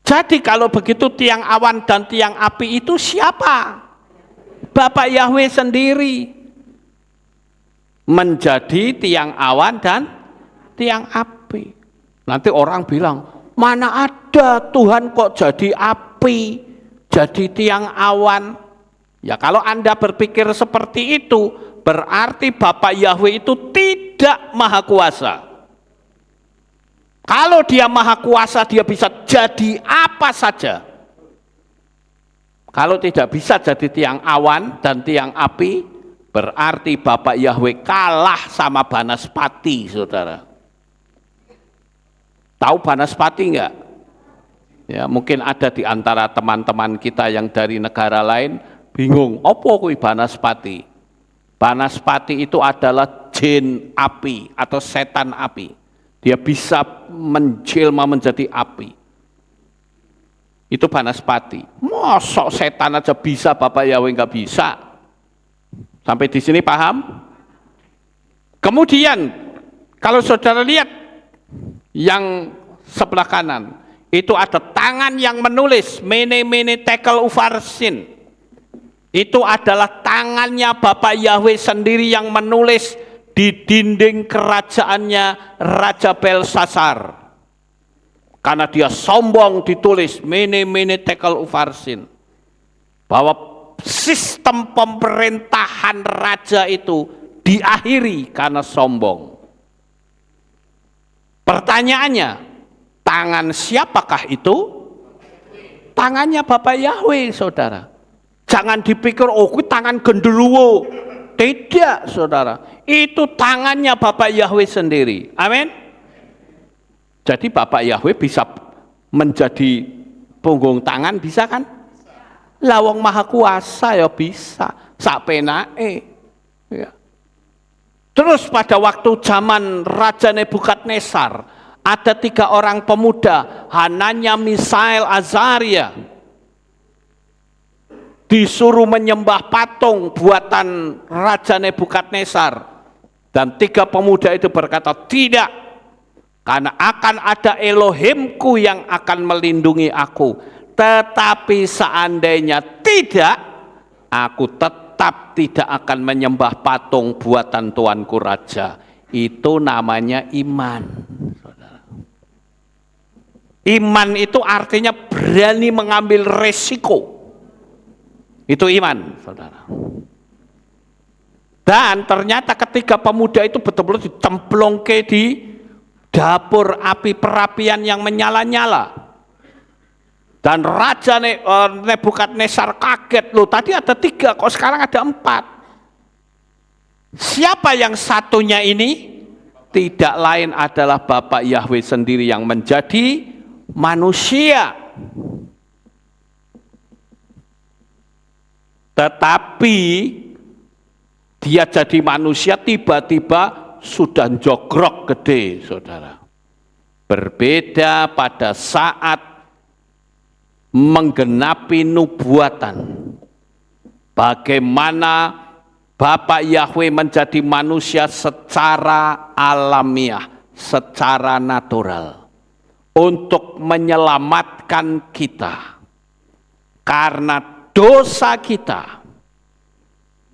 Jadi kalau begitu tiang awan dan tiang api itu siapa? Bapak Yahweh sendiri menjadi tiang awan dan tiang api. Nanti orang bilang, mana ada Tuhan kok jadi api, jadi tiang awan. Ya kalau Anda berpikir seperti itu, berarti Bapak Yahweh itu tidak maha kuasa. Kalau dia maha kuasa, dia bisa jadi apa saja. Kalau tidak bisa jadi tiang awan dan tiang api, berarti Bapak Yahweh kalah sama Banaspati, saudara. Tahu Banaspati enggak? Ya, mungkin ada di antara teman-teman kita yang dari negara lain bingung, apa kuwi Banaspati? Banaspati itu adalah jin api atau setan api. Dia bisa menjelma menjadi api. Itu Banaspati. Mosok setan aja bisa, Bapak Yahweh enggak bisa. Sampai di sini paham? Kemudian kalau saudara lihat yang sebelah kanan, itu ada tangan yang menulis mene mene tekel ufarsin. Itu adalah tangannya Bapak Yahweh sendiri yang menulis di dinding kerajaannya Raja Belsasar. Karena dia sombong ditulis mene mene tekel ufarsin. Bahwa sistem pemerintahan raja itu diakhiri karena sombong. Pertanyaannya, tangan siapakah itu? Tangannya Bapak Yahweh, saudara. Jangan dipikir, oh itu tangan genderuwo. Tidak, saudara. Itu tangannya Bapak Yahweh sendiri. Amin. Jadi Bapak Yahweh bisa menjadi punggung tangan, bisa kan? Lawang Maha Kuasa ya bisa. Sak penake. Ya. Terus pada waktu zaman Raja Nebukadnezar, ada 3 orang pemuda, Hananya, Misael, Azaria, disuruh menyembah patung buatan Raja Nebukadnezar. Dan 3 pemuda itu berkata, tidak, karena akan ada Elohimku yang akan melindungi aku. Tetapi seandainya tidak, aku tetap tidak akan menyembah patung buatan Tuanku Raja. Itu namanya iman. Saudara. Iman itu artinya berani mengambil resiko. Itu iman, saudara. Dan ternyata ketika pemuda itu betul-betul dicemplungke di dapur api perapian yang menyala-nyala. Dan Raja Nebukadnezar kaget, loh tadi ada 3, kok sekarang ada 4. Siapa yang satunya ini? Tidak lain adalah Bapak Yahweh sendiri yang menjadi manusia. Tetapi dia jadi manusia tiba-tiba sudah jogrok gede, saudara. Berbeda pada saat menggenapi nubuatan. Bagaimana Bapak Yahweh menjadi manusia secara alamiah, secara natural. Untuk menyelamatkan kita. Karena dosa kita.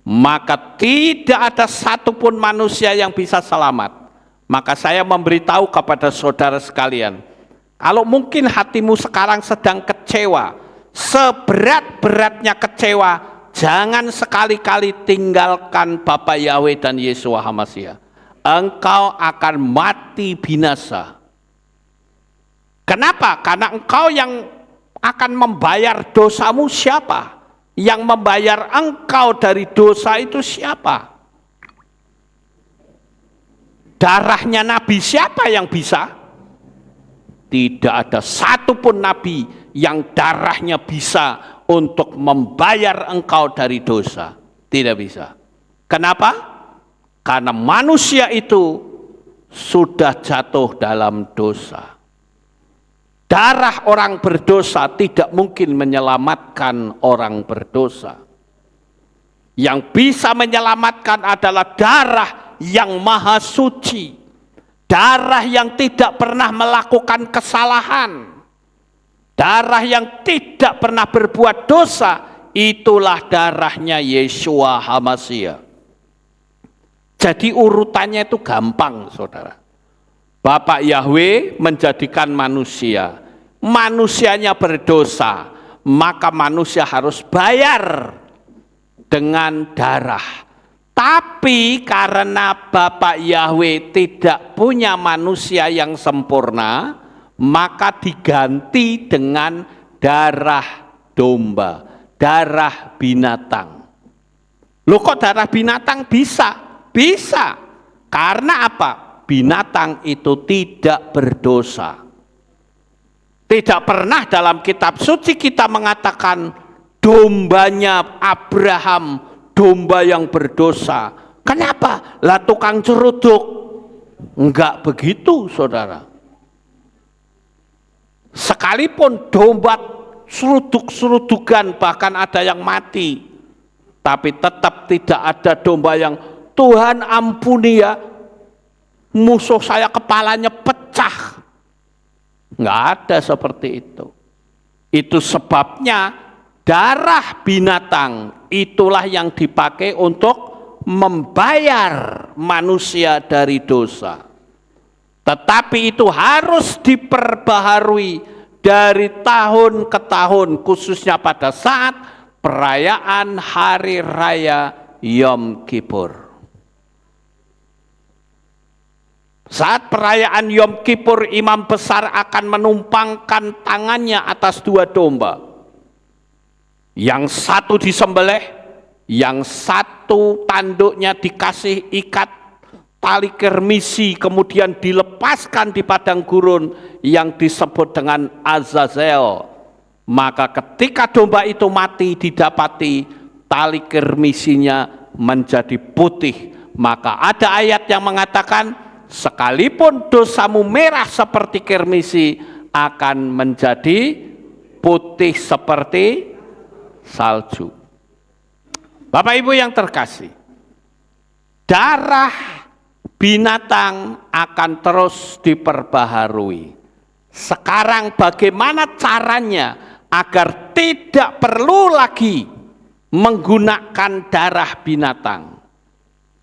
Maka tidak ada satupun manusia yang bisa selamat. Maka saya memberitahu kepada saudara sekalian, kalau mungkin hatimu sekarang sedang kecewa, seberat-beratnya kecewa, jangan sekali-kali tinggalkan Bapak Yahweh dan Yeshua HaMashiach. Engkau akan mati binasa. Kenapa? Karena engkau yang akan membayar dosamu siapa? Yang membayar engkau dari dosa itu siapa? Darahnya Nabi siapa yang bisa? Tidak ada satupun nabi yang darahnya bisa untuk membayar engkau dari dosa. Tidak bisa. Kenapa? Karena manusia itu sudah jatuh dalam dosa. Darah orang berdosa tidak mungkin menyelamatkan orang berdosa. Yang bisa menyelamatkan adalah darah yang maha suci. Darah yang tidak pernah melakukan kesalahan. Darah yang tidak pernah berbuat dosa. Itulah darahnya Yeshua HaMashiach. Jadi urutannya itu gampang, saudara. Bapak Yahweh menjadikan manusia. Manusianya berdosa. Maka manusia harus bayar dengan darah. Tapi karena Bapak Yahweh tidak punya manusia yang sempurna, maka diganti dengan darah domba, darah binatang. Loh kok darah binatang bisa? Bisa. Karena apa? Binatang itu tidak berdosa. Tidak pernah dalam kitab suci kita mengatakan dombanya Abraham, domba yang berdosa. Kenapa? Lah tukang ceruduk. Enggak begitu, saudara. Sekalipun domba seruduk-serudukan, bahkan ada yang mati, tapi tetap tidak ada domba yang Tuhan ampuni ya, musuh saya kepalanya pecah. Nggak ada seperti itu. Itu sebabnya darah binatang itulah yang dipakai untuk membayar manusia dari dosa. Tetapi itu harus diperbaharui dari tahun ke tahun, khususnya pada saat perayaan Hari Raya Yom Kippur. Saat perayaan Yom Kippur, imam besar akan menumpangkan tangannya atas 2 domba. Yang satu disembelih, yang satu tanduknya dikasih ikat tali kermisi, kemudian dilepaskan di padang gurun yang disebut dengan Azazel. Maka ketika domba itu mati, didapati tali kermisinya menjadi putih. Maka ada ayat yang mengatakan, sekalipun dosamu merah seperti kermisi, akan menjadi putih seperti salju. Bapak Ibu yang terkasih, darah binatang akan terus diperbaharui. Sekarang bagaimana caranya agar tidak perlu lagi menggunakan darah binatang?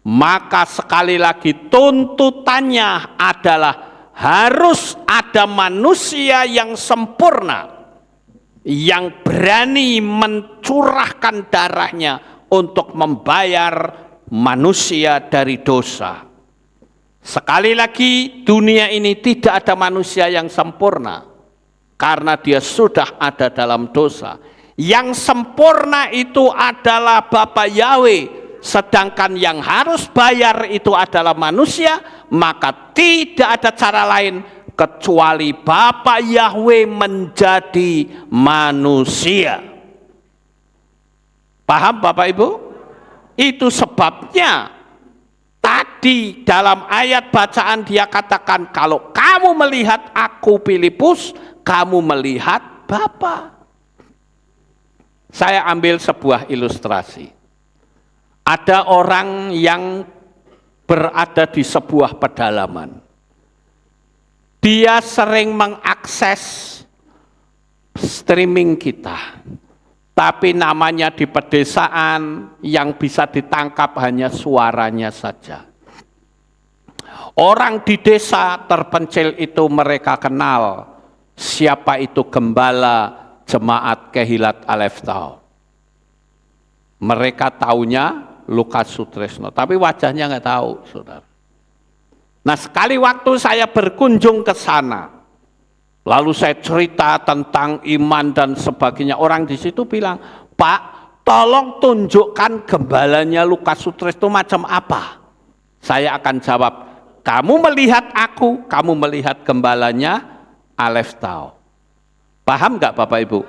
Maka sekali lagi tuntutannya adalah harus ada manusia yang sempurna, yang berani mencurahkan darahnya untuk membayar manusia dari dosa. Sekali lagi, dunia ini tidak ada manusia yang sempurna karena dia sudah ada dalam dosa. Yang sempurna itu adalah Bapa Yahweh. Sedangkan yang harus bayar itu adalah manusia, maka tidak ada cara lain kecuali Bapa Yahweh menjadi manusia. Paham Bapak Ibu? Itu sebabnya tadi dalam ayat bacaan dia katakan, kalau kamu melihat aku Filipus, kamu melihat Bapa. Saya ambil sebuah ilustrasi. Ada orang yang berada di sebuah pedalaman. Dia sering mengakses streaming kita. Tapi namanya di pedesaan, yang bisa ditangkap hanya suaranya saja. Orang di desa terpencil itu mereka kenal siapa itu gembala jemaat Kehilat Aleph Tau. Mereka taunya Lukas Sutresno, tapi wajahnya nggak tahu, saudara. Nah, sekali waktu saya berkunjung ke sana, lalu saya cerita tentang iman dan sebagainya. Orang di situ bilang, Pak, tolong tunjukkan gembalanya Lukas Sutresno macam apa. Saya akan jawab, kamu melihat aku, kamu melihat gembalanya Aleph Tau. Paham nggak Bapak Ibu?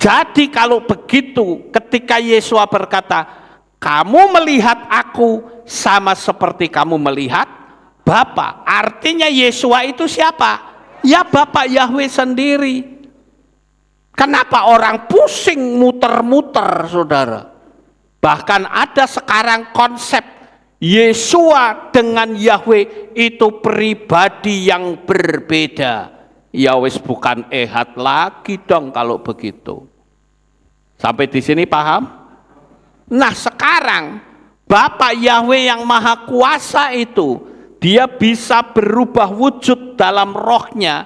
Jadi kalau begitu, ketika Yesus berkata, kamu melihat aku sama seperti kamu melihat Bapa. Artinya Yesua itu siapa? Ya Bapa Yahweh sendiri. Kenapa orang pusing muter-muter, saudara? Bahkan ada sekarang konsep Yesua dengan Yahweh itu pribadi yang berbeda. Ya wis bukan ehad lagi dong kalau begitu. Sampai di sini paham? Nah sekarang Bapa Yahweh yang Maha Kuasa itu, dia bisa berubah wujud dalam rohnya,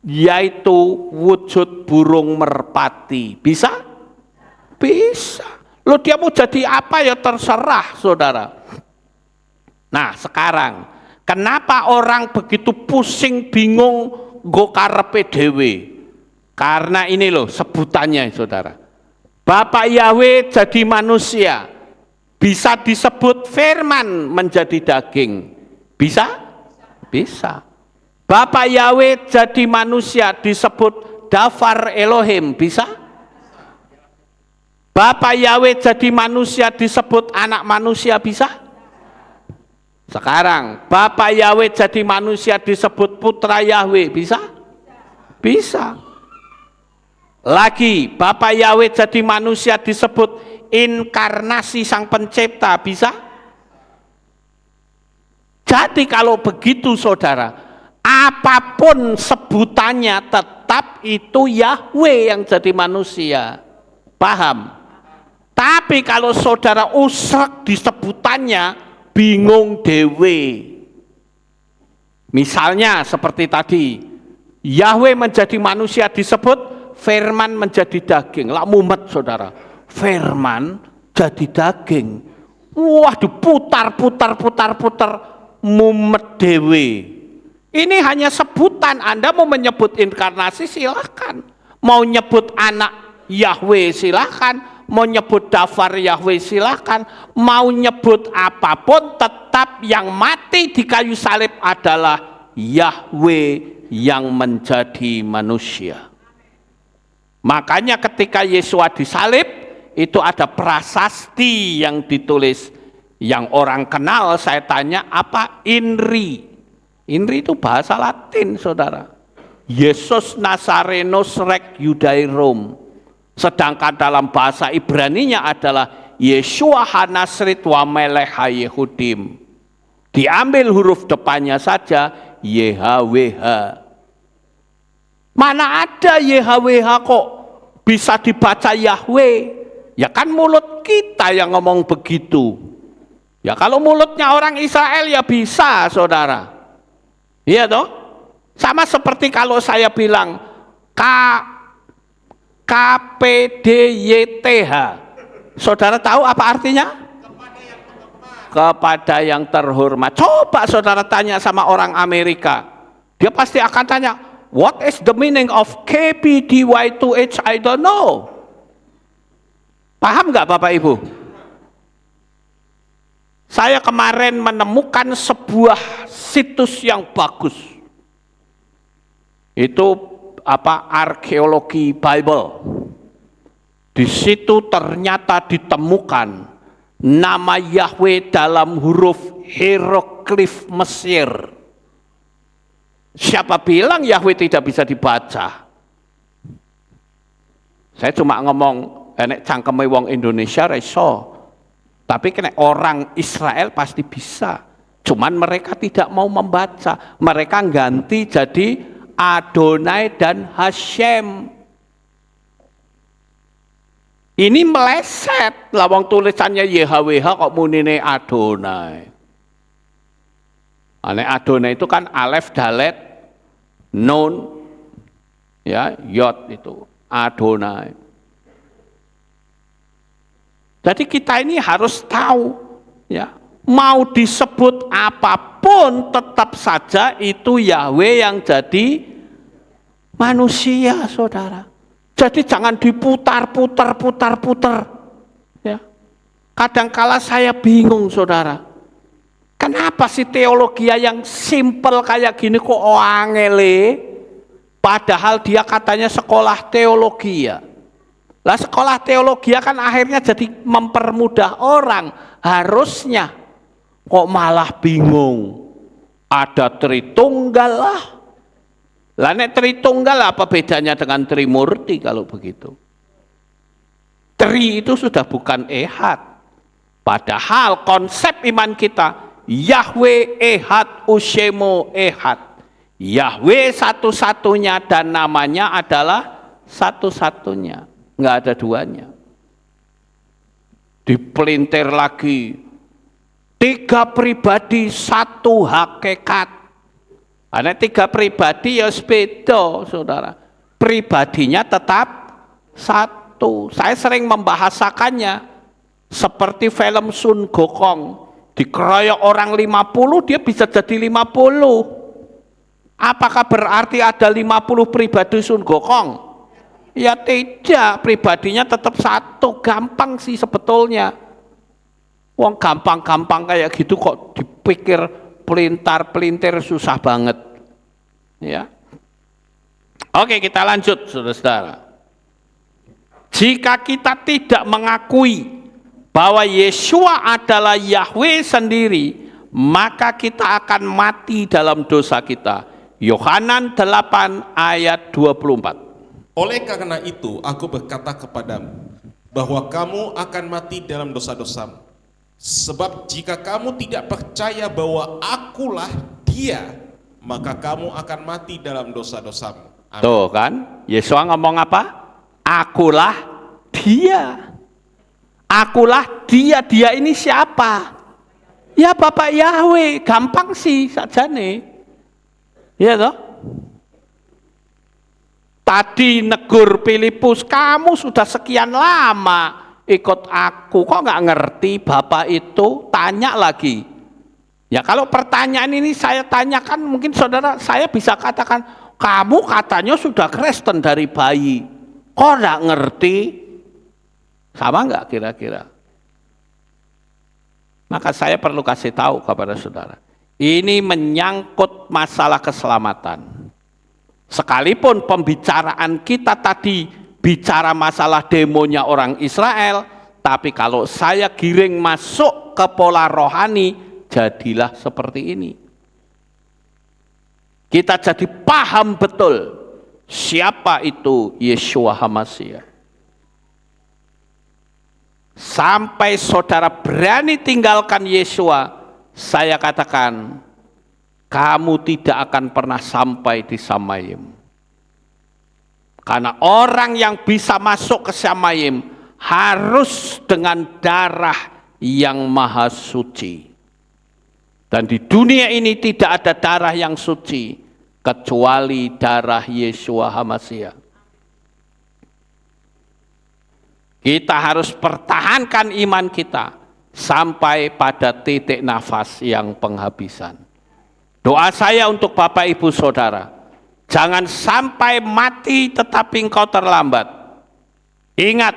yaitu wujud burung merpati. Bisa? Bisa. Loh dia mau jadi apa ya terserah, saudara. Nah sekarang, kenapa orang begitu pusing, bingung, nggo karepe dhewe? Karena ini loh sebutannya, saudara. Bapak Yahweh jadi manusia, bisa disebut firman menjadi daging. Bisa? Bisa. Bapak Yahweh jadi manusia disebut Dafar Elohim. Bisa? Bapak Yahweh jadi manusia disebut anak manusia. Bisa? Sekarang Bapak Yahweh jadi manusia disebut putra Yahweh. Bisa? Bisa. Lagi Bapak Yahweh jadi manusia disebut inkarnasi Sang Pencipta. Bisa? Jadi kalau begitu saudara, apapun sebutannya tetap itu Yahweh yang jadi manusia. Paham? Tapi kalau saudara usrek di sebutannya, bingung dewe. Misalnya seperti tadi, Yahweh menjadi manusia disebut, firman menjadi daging. Lah mumet saudara, firman jadi daging. Wah, diputar, mumet dewe. Ini hanya sebutan. Anda mau menyebut inkarnasi silahkan, mau nyebut anak Yahweh silahkan, mau nyebut dafar Yahweh silahkan, mau nyebut apapun, tetap yang mati di kayu salib adalah Yahweh yang menjadi manusia. Makanya ketika Yesus disalib, itu ada prasasti yang ditulis, yang orang kenal. Saya tanya, apa INRI? INRI itu bahasa Latin saudara, Yesus Nazarenus Rex Judaeorum. Sedangkan dalam bahasa Ibraninya adalah Yeshua HaNazrit wa Melech HaYehudim. Diambil huruf depannya saja YHWH. Mana ada YHWH kok bisa dibaca Yahweh? Ya kan mulut kita yang ngomong begitu. Ya kalau mulutnya orang Israel ya bisa saudara. Iya toh? Sama seperti kalau saya bilang KPDYTH. Saudara tahu apa artinya? Kepada yang terhormat. Coba saudara tanya sama orang Amerika. Dia pasti akan tanya, what is the meaning of KPDY2H? I don't know. Paham nggak Bapak Ibu? Saya kemarin menemukan sebuah situs yang bagus. Itu arkeologi Bible. Di situ ternyata ditemukan nama Yahweh dalam huruf hieroglif Mesir. Siapa bilang Yahweh tidak bisa dibaca? Saya cuma ngomong, enek cangkeme wong Indonesia reso. Tapi kena orang Israel pasti bisa. Cuman mereka tidak mau membaca. Mereka ganti jadi Adonai dan Hashem. Ini meleset. Lawang tulisannya YHWH kok munine Adonai. Adonai itu kan alef, dalet, nun, ya, yod itu Adonai. Jadi kita ini harus tahu, ya, mau disebut apapun tetap saja itu Yahweh yang jadi manusia, saudara. Jadi jangan diputar-putar. Ya. Kadangkala saya bingung, saudara. Kenapa sih teologi yang simpel kayak gini kok angele? Padahal dia katanya sekolah teologi ya. Lah sekolah teologi kan akhirnya jadi mempermudah orang. Harusnya kok malah bingung. Ada Tritunggal lah. Lah nek Tritunggal apa bedanya dengan Trimurti kalau begitu? Tri itu sudah bukan ehad. Padahal konsep iman kita Yahweh ehad ushemo ehad. Yahweh satu-satunya dan namanya adalah satu-satunya. Nggak ada duanya. Dipelintir lagi, 3 pribadi 1 hakikat. Ada 3 pribadi ya beda, saudara. Pribadinya tetap satu. Saya sering membahasakannya seperti film Sun Gokong. Dikeroyok orang 50, dia bisa jadi 50. Apakah berarti ada 50 pribadi Sun Gokong? Ya tidak, pribadinya tetap satu. Gampang sih sebetulnya. Wong gampang-gampang kayak gitu kok dipikir pelintar-pelintir susah banget. Ya. Oke, kita lanjut saudara-saudara. Jika kita tidak mengakui bahwa Yeshua adalah Yahweh sendiri, maka kita akan mati dalam dosa kita. Yohanan 8 ayat 24. Oleh karena itu, aku berkata kepadamu, bahwa kamu akan mati dalam dosa-dosamu. Sebab jika kamu tidak percaya bahwa akulah Dia, maka kamu akan mati dalam dosa-dosamu. Amin. Tuh kan, Yesus ngomong apa? Akulah dia. Akulah dia. Dia ini siapa? Ya Bapak Yahweh. Gampang sih sajane. Ya toh? Tadi negur Filipus, kamu sudah sekian lama ikut aku, kok nggak ngerti Bapak itu? Tanya lagi. Ya kalau pertanyaan ini saya tanyakan, mungkin saudara saya bisa katakan, kamu katanya sudah Kristen dari bayi, kok nggak ngerti? Sama nggak kira-kira? Maka saya perlu kasih tahu kepada saudara, ini menyangkut masalah keselamatan. Sekalipun pembicaraan kita tadi bicara masalah demonya orang Israel, tapi kalau saya giring masuk ke pola rohani, jadilah seperti ini. Kita jadi paham betul siapa itu Yeshua HaMashiach. Sampai saudara berani tinggalkan Yeshua, saya katakan, kamu tidak akan pernah sampai di Samayim. Karena orang yang bisa masuk ke Samayim harus dengan darah yang maha suci. Dan di dunia ini tidak ada darah yang suci kecuali darah Yeshua HaMashiach. Kita harus pertahankan iman kita sampai pada titik nafas yang penghabisan. Doa saya untuk Bapak Ibu Saudara, jangan sampai mati tetapi engkau terlambat. Ingat,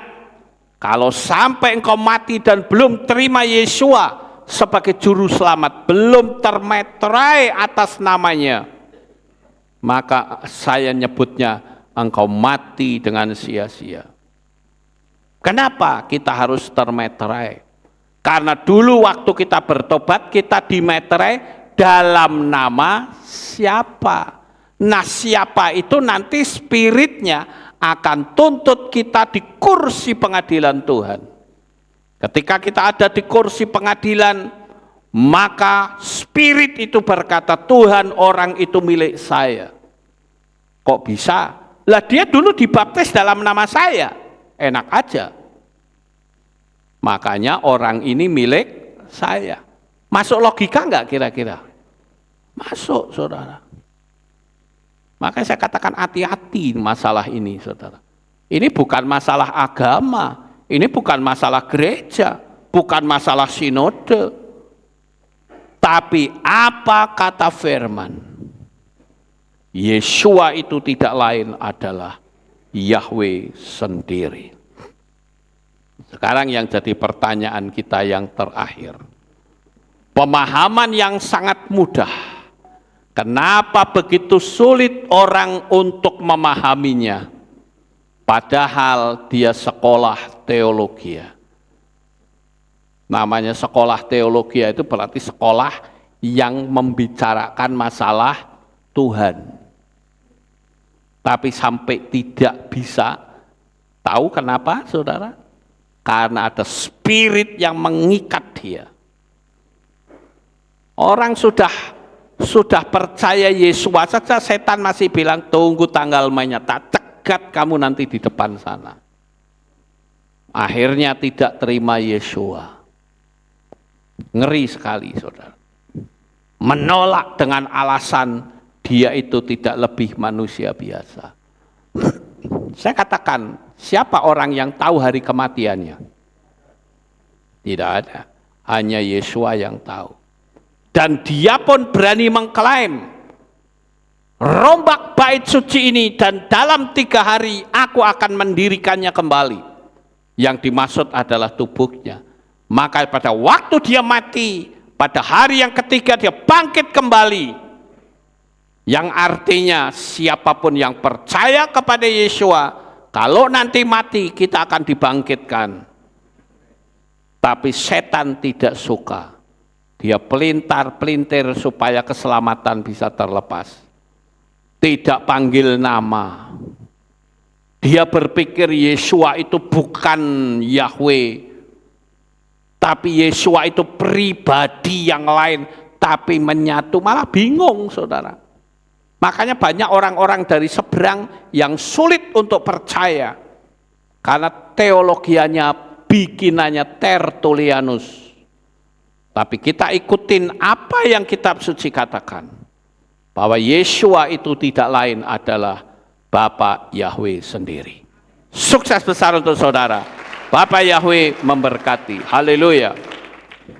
kalau sampai engkau mati dan belum terima Yeshua sebagai juru selamat, belum termeterai atas namanya, maka saya nyebutnya engkau mati dengan sia-sia. Kenapa kita harus termeterai? Karena dulu waktu kita bertobat, kita dimeterai dalam nama siapa? Nah, siapa itu nanti spiritnya akan tuntut kita di kursi pengadilan Tuhan. Ketika kita ada di kursi pengadilan, maka spirit itu berkata, Tuhan, orang itu milik saya. Kok bisa? Lah dia dulu dibaptis dalam nama saya. Enak aja. Makanya orang ini milik saya. Masuk logika enggak kira-kira? Masuk, saudara. Makanya saya katakan hati-hati masalah ini, saudara. Ini bukan masalah agama, ini bukan masalah gereja, bukan masalah sinode. Tapi apa kata firman? Yeshua itu tidak lain adalah Yahweh sendiri. Sekarang yang jadi pertanyaan kita yang terakhir. Pemahaman yang sangat mudah. Kenapa begitu sulit orang untuk memahaminya? Padahal dia sekolah teologi. Namanya sekolah teologi itu berarti sekolah yang membicarakan masalah Tuhan. Tapi sampai tidak bisa tahu kenapa, saudara? Karena ada spirit yang mengikat dia. Orang sudah percaya Yesus saja, setan masih bilang tunggu tanggal mainnya, tak cegat kamu nanti di depan sana. Akhirnya tidak terima Yeshua. Ngeri sekali, saudara. Menolak dengan alasan dia itu tidak lebih manusia biasa. Saya katakan, siapa orang yang tahu hari kematiannya? Tidak ada. Hanya Yeshua yang tahu. Dan dia pun berani mengklaim, rombak bait suci ini dan dalam 3 hari aku akan mendirikannya kembali. Yang dimaksud adalah tubuhnya. Maka pada waktu dia mati, pada hari yang ketiga dia bangkit kembali. Yang artinya siapapun yang percaya kepada Yeshua, kalau nanti mati kita akan dibangkitkan. Tapi setan tidak suka. Dia pelintar-pelintir supaya keselamatan bisa terlepas. Tidak panggil nama. Dia berpikir Yeshua itu bukan Yahweh. Tapi Yeshua itu pribadi yang lain. Tapi menyatu, malah bingung, saudara. Makanya banyak orang-orang dari seberang yang sulit untuk percaya karena teologianya bikinannya Tertullianus. Tapi kita ikutin apa yang kitab suci katakan, bahwa Yeshua itu tidak lain adalah Bapa Yahweh sendiri. Sukses besar untuk saudara. Bapa Yahweh memberkati. Haleluya.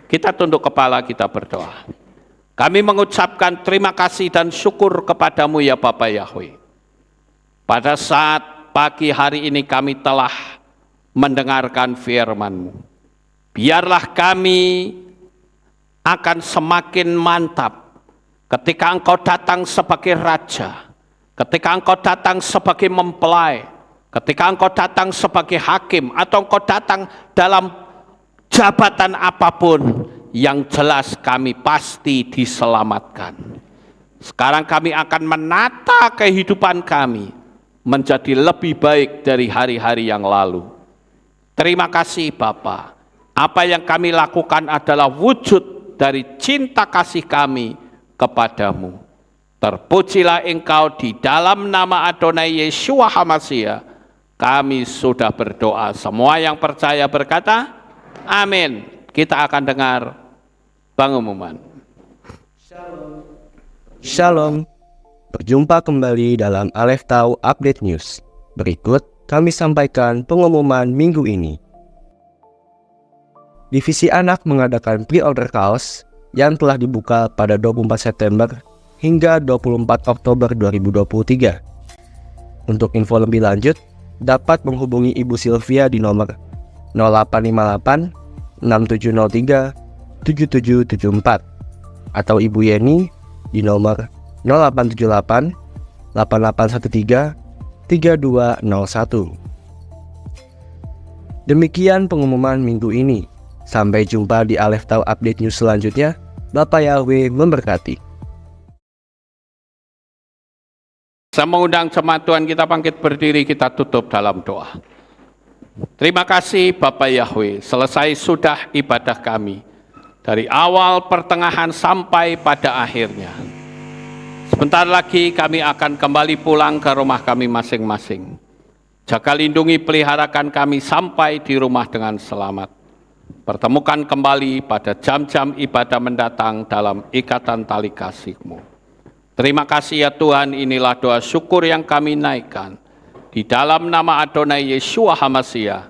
Kita tunduk kepala, kita berdoa. Kami mengucapkan terima kasih dan syukur kepadamu ya Bapa Yahweh. Pada saat pagi hari ini kami telah mendengarkan firman-Mu. Biarlah kami akan semakin mantap ketika Engkau datang sebagai Raja, ketika Engkau datang sebagai mempelai, ketika Engkau datang sebagai hakim, atau Engkau datang dalam jabatan apapun, yang jelas kami pasti diselamatkan. Sekarang kami akan menata kehidupan kami menjadi lebih baik dari hari-hari yang lalu. Terima kasih Bapa. Apa yang kami lakukan adalah wujud dari cinta kasih kami kepadamu. Terpujilah Engkau di dalam nama Adonai Yeshua HaMashiach. Kami sudah berdoa. Semua yang percaya berkata, amin. Kita akan dengar pengumuman. Shalom. Berjumpa kembali dalam Aleph Tau Update News. Berikut kami sampaikan pengumuman minggu ini. Divisi Anak mengadakan pre-order kaos yang telah dibuka pada 24 September hingga 24 Oktober 2023. Untuk info lebih lanjut, dapat menghubungi Ibu Sylvia di nomor 0858 6703 7774 atau Ibu Yeni di nomor 0878 8813 3201. Demikian pengumuman minggu ini. Sampai jumpa di Aleph Tau Update News selanjutnya. Bapak Yahweh memberkati. Saya mengundang jemaat Tuhan kita bangkit berdiri, kita tutup dalam doa. Terima kasih Bapak Yahweh, selesai sudah ibadah kami. Dari awal, pertengahan, sampai pada akhirnya. Sebentar lagi kami akan kembali pulang ke rumah kami masing-masing. Jaga lindungi peliharakan kami sampai di rumah dengan selamat. Pertemukan kembali pada jam-jam ibadah mendatang dalam ikatan tali kasih-Mu. Terima kasih ya Tuhan, inilah doa syukur yang kami naikkan. Di dalam nama Adonai Yeshua HaMashiach,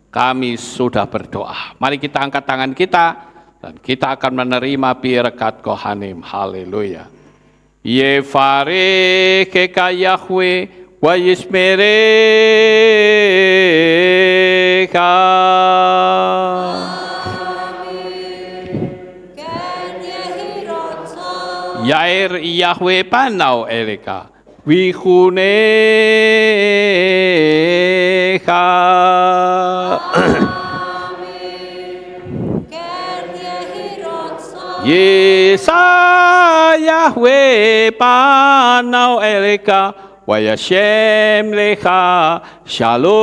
kami sudah berdoa. Mari kita angkat tangan kita, dan kita akan menerima berkat Kohanim. Haleluya. Yefareh keka Yahweh, wa yismereka. Yair Yahweh panau eleka, wihuneha. Yesa Yahweh panau eleka, wa yashem lecha shalom.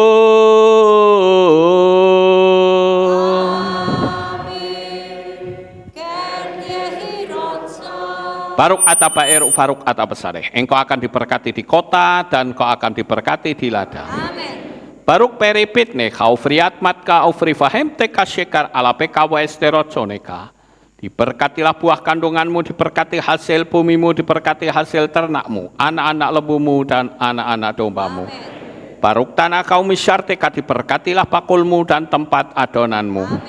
Baruk atapa eruk faruk atapa sareh. Engkau akan diberkati di kota dan engkau akan diberkati di ladang. Amen. Baruk peripit ne kau friat matka au frifahem teka syekar ala peka wa esteroconeka. Diberkatilah buah kandunganmu, diberkati hasil bumimu, diberkati hasil ternakmu, anak-anak lebumu dan anak-anak dombamu. Amen. Baruk tanah kau misyarteka, diberkatilah pakulmu dan tempat adonanmu. Amen.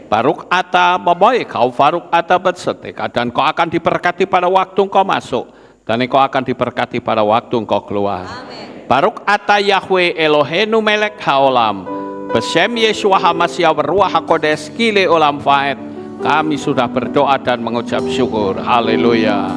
Baruk ata baboy kau faruk ata betseteka, dan kau akan diberkati pada waktu engkau masuk, dan engkau akan diberkati pada waktu engkau keluar. Amen. Baruk ata Yahweh Elohenu melek haolam, besem Yeshua HaMashiach beruah hakodes kile olam faed. Kami sudah berdoa dan mengucap syukur. Haleluya.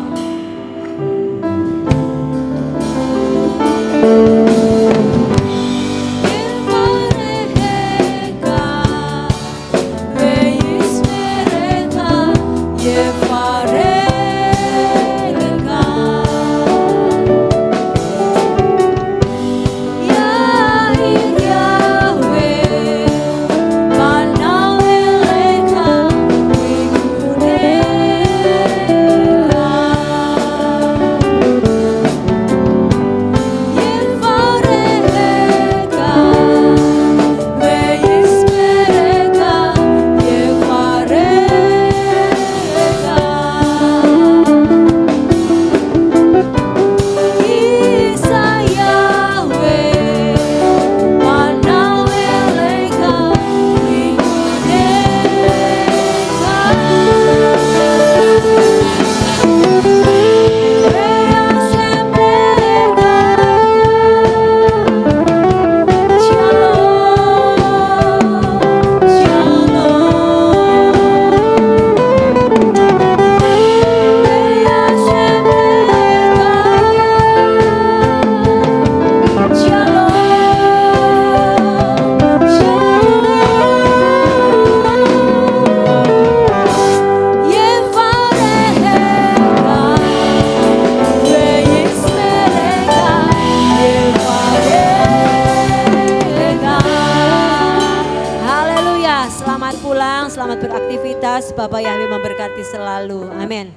selamat beraktivitas. Bapak Yahweh memberkati selalu. Amin.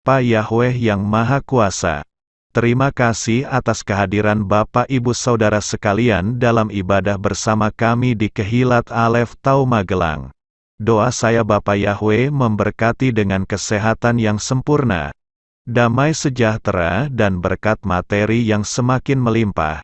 Pak Yahweh yang Maha Kuasa, terima kasih atas kehadiran Bapak Ibu Saudara sekalian dalam ibadah bersama kami di Kehilat Alef Tau Magelang. Doa saya Bapak Yahweh memberkati dengan kesehatan yang sempurna, damai sejahtera dan berkat materi yang semakin melimpah.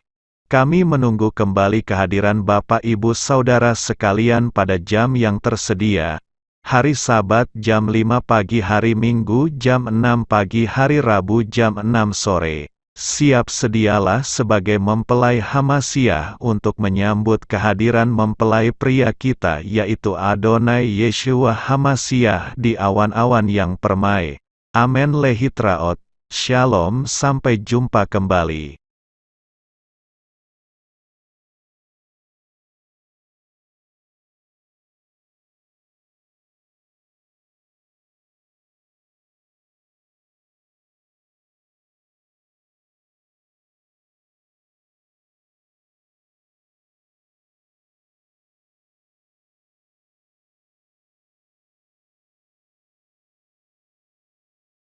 Kami menunggu kembali kehadiran Bapak Ibu Saudara sekalian pada jam yang tersedia. Hari Sabat jam 5 pagi, hari Minggu jam 6 pagi, hari Rabu jam 6 sore. Siap sedialah sebagai mempelai Hamasiah untuk menyambut kehadiran mempelai pria kita yaitu Adonai Yeshua Hamasiah di awan-awan yang permai. Amen lehitraot. Shalom, sampai jumpa kembali.